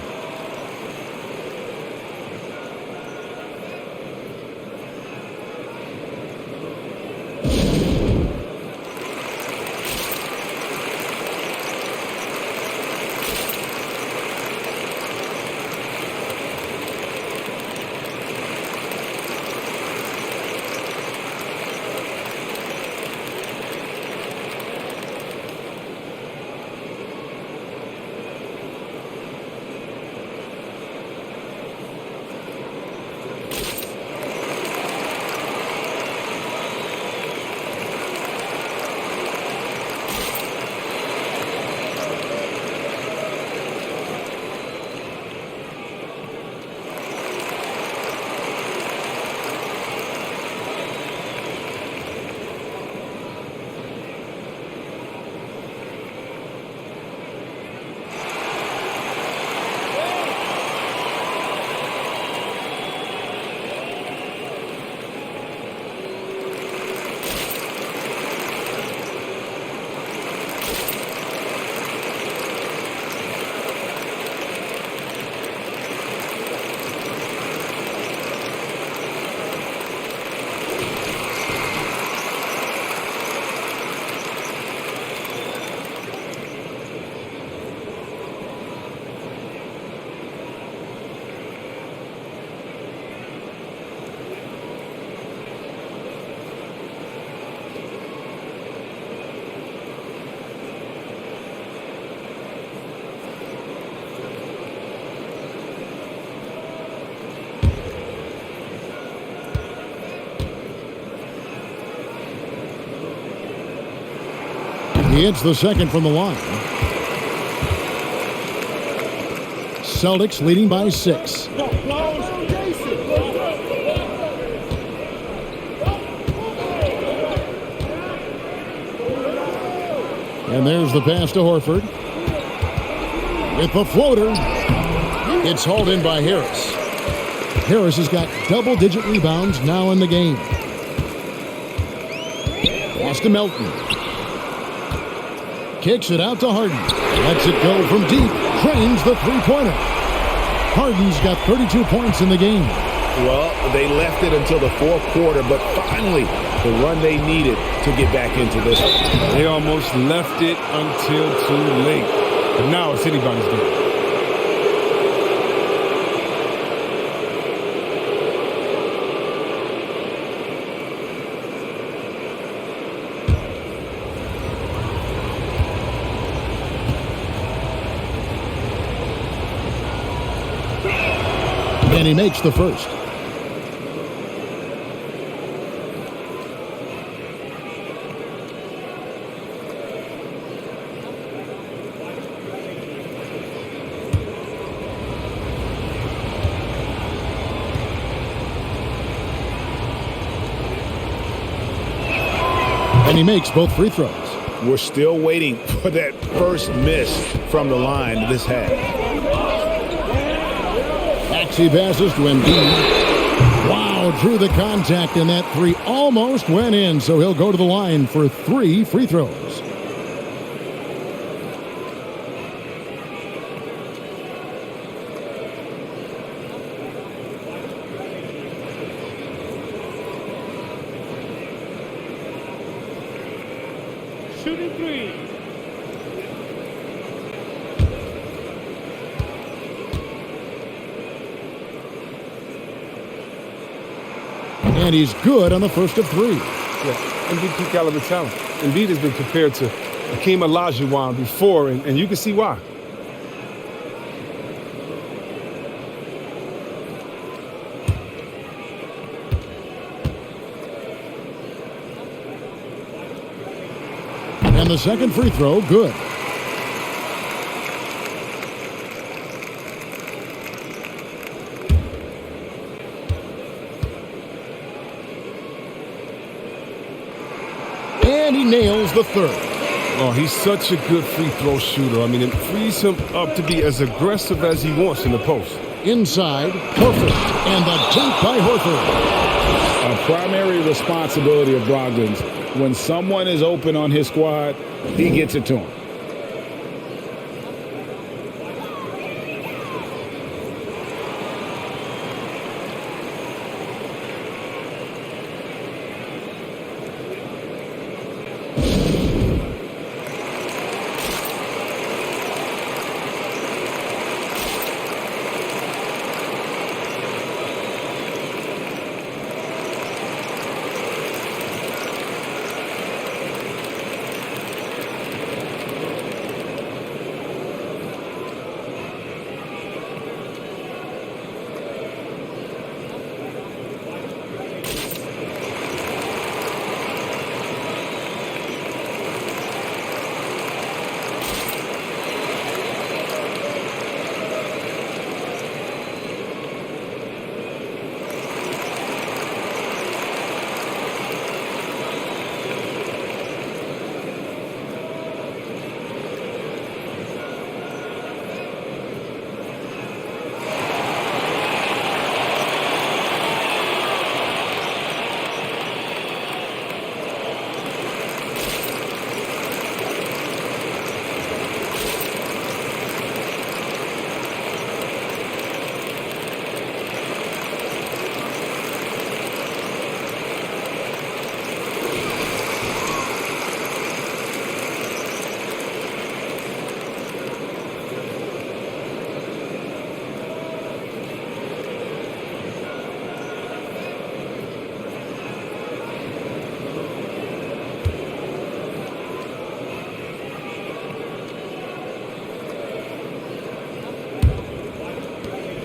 He hits the second from the line. Celtics leading by 6. And there's the pass to Horford. With the floater. It's hauled in by Harris. Harris has got double-digit rebounds now in the game. Pass to Melton. Kicks it out to Harden. Lets it go from deep. Trains the three-pointer. Harden's got 32 points in the game. Well, they left it until the fourth quarter, but finally the run they needed to get back into this. They almost left it until too late. But now it's anybody's game. And he makes the first. And he makes both free throws. We're still waiting for that first miss from the line this half. Maxey passes to Embiid. Wow, drew the contact, and that three almost went in, so he'll go to the line for 3 free throws. Shooting three. And he's good on the first of 3. Yeah, MVP caliber talent. Embiid has been compared to Hakeem Olajuwon before, and you can see why. And the second free throw, good. And he nails the third. Oh, he's such a good free throw shooter. I mean, it frees him up to be as aggressive as he wants in the post. Inside, Horford. And the dunk by Horford. A primary responsibility of Brogdon's, when someone is open on his squad, he gets it to him.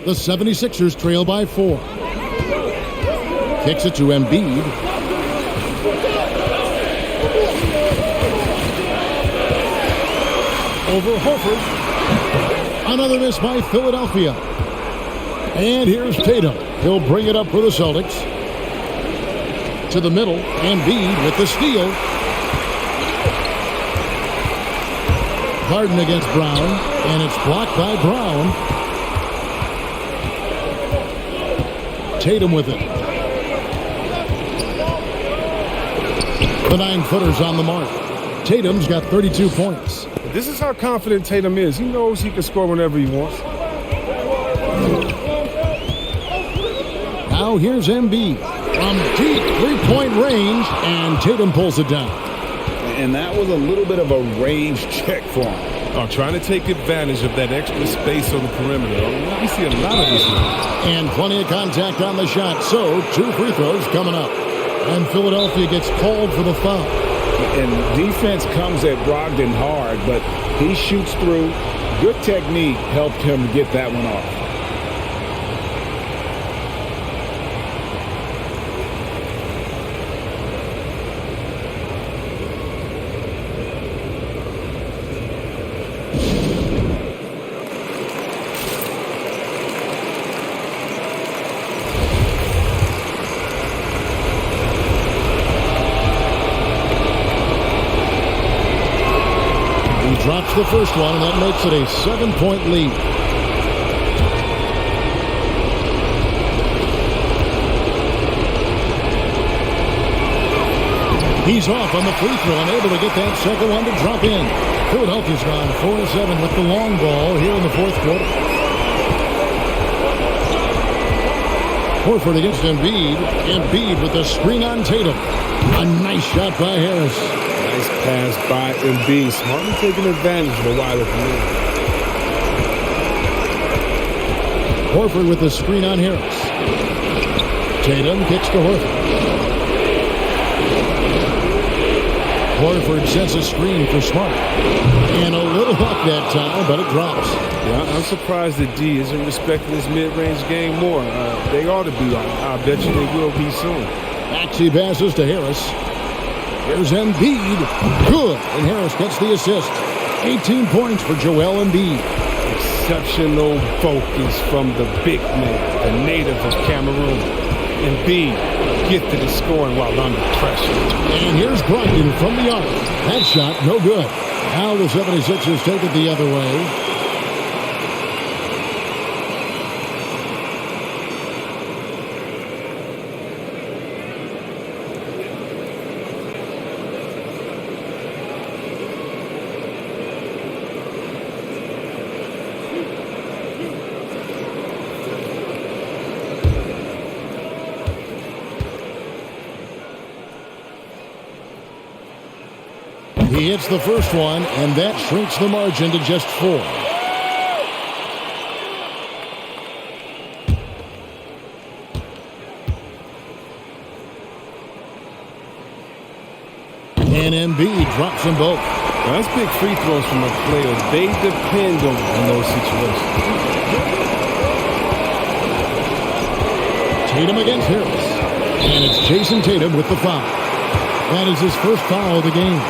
The 76ers trail by 4. Kicks it to Embiid. Over Horford. Another miss by Philadelphia. And here's Tatum. He'll bring it up for the Celtics. To the middle. Embiid with the steal. Harden against Brown. And it's blocked by Brown. Tatum with it. The 9-footer's on the mark. Tatum's got 32 points. This is how confident Tatum is. He knows he can score whenever he wants. Now here's Embiid from deep three-point range, and Tatum pulls it down. And that was a little bit of a range check for him. Trying to take advantage of that extra space on the perimeter. We see a lot of this now. And plenty of contact on the shot, so 2 free throws coming up. And Philadelphia gets called for the foul. And defense comes at Brogdon hard, but he shoots through. Good technique helped him get that one off. drops the first one, and that makes it a 7-point lead. He's off on the free throw and able to get that second one to drop in. Philadelphia's gone 4-7 with the long ball here in the fourth quarter. Horford against Embiid. Embiid with the screen on Tatum. A nice shot by Harris. Nice pass by Embiid. Smartly taking advantage of a wide open man. Horford with the screen on Harris. Tatum kicks to Horford. Horford sets a screen for Smart. And a little up that time, but it drops. Yeah, I'm surprised that D isn't respecting his mid-range game more. They ought to be. I bet you they will be soon. Maxey passes to Harris. Here's Embiid. Good. And Harris gets the assist. 18 points for Joel Embiid. Exceptional focus from the big man, the native of Cameroon. Embiid gifted at scoring while under pressure. And here's Brogdon from the arc. That shot, no good. Now the 76ers take it the other way. He hits the first one, and that shrinks the margin to just 4. And Embiid drops them both. Now, that's big free throws from a player. They depend on those situations. Tatum against Harris. And it's Jason Tatum with the foul. That is his first foul of the game.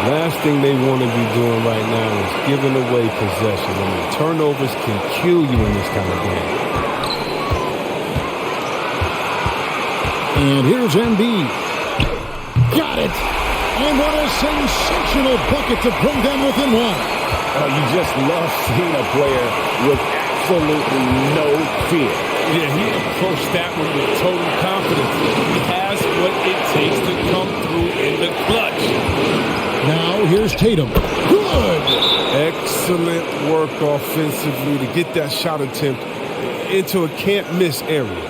Last thing they want to be doing right now is giving away possession. I mean, turnovers can kill you in this kind of game. And here's Embiid. Got it! And what a sensational bucket to bring them within one. You just love seeing a player with absolutely no fear. Yeah, he approached that one with total confidence. He has what it takes to come through in the clutch. Now here's Tatum. Good! Excellent work offensively to get that shot attempt into a can't-miss area.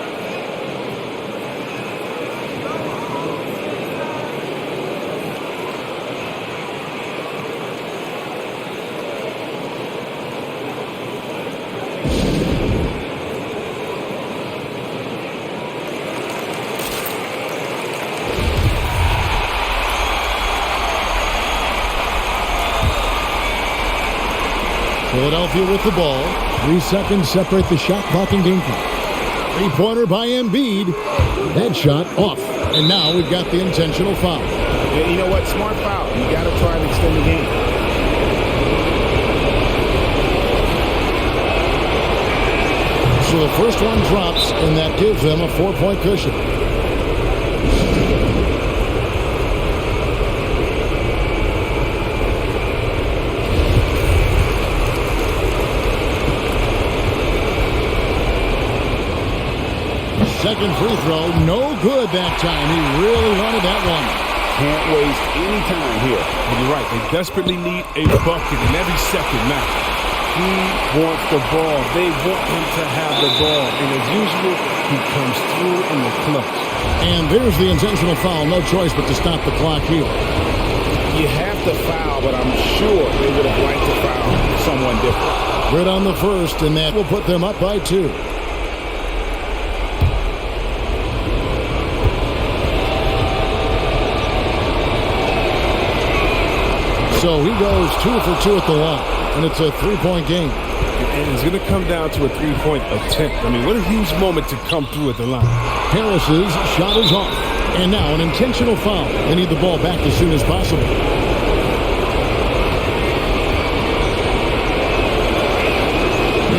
Philadelphia with the ball. 3 seconds separate the shot clock and game clock. Three-pointer by Embiid. That shot off. And now we've got the intentional foul. Yeah, you know what? Smart foul. You got to try and extend the game. So the first one drops, and that gives them a 4-point cushion. Second free throw, no good that time. He really wanted that one. Can't waste any time here. And you're right. They desperately need a bucket in every second now. He wants the ball. They want him to have the ball. And as usual, he comes through in the clutch. And there's the intentional foul. No choice but to stop the clock here. You have to foul, but I'm sure they would have liked to foul someone different. Good on the first, and that will put them up by 2. So he goes 2 for 2 at the line, and it's a 3-point game. And it's going to come down to a 3-point attempt. I mean, what a huge moment to come through at the line. Harris's shot is off. And now an intentional foul. They need the ball back as soon as possible.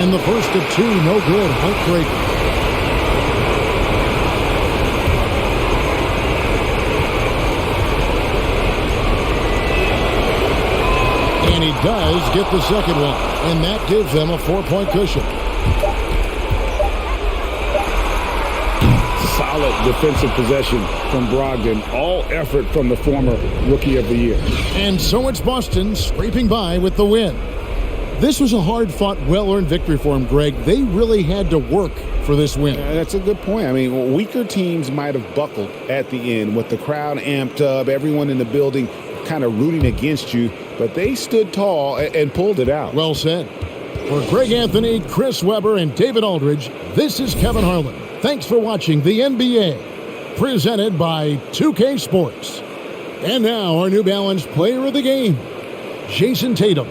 And the first of 2, no good. Heartbreaker. And And he does get the second one, and that gives them a 4-point cushion. Solid defensive possession from Brogdon. All effort from the former Rookie of the Year. And so it's Boston scraping by with the win. This was a hard-fought, well-earned victory for them, Greg. They really had to work for this win. That's a good point. I mean, weaker teams might have buckled at the end with the crowd amped up, everyone in the building kind of rooting against you, but they stood tall and pulled it out. Well said. For Greg Anthony, Chris Webber, and David Aldridge, this is Kevin Harlan. Thanks for watching the NBA, presented by 2K Sports. And now our New Balance player of the game, Jason Tatum.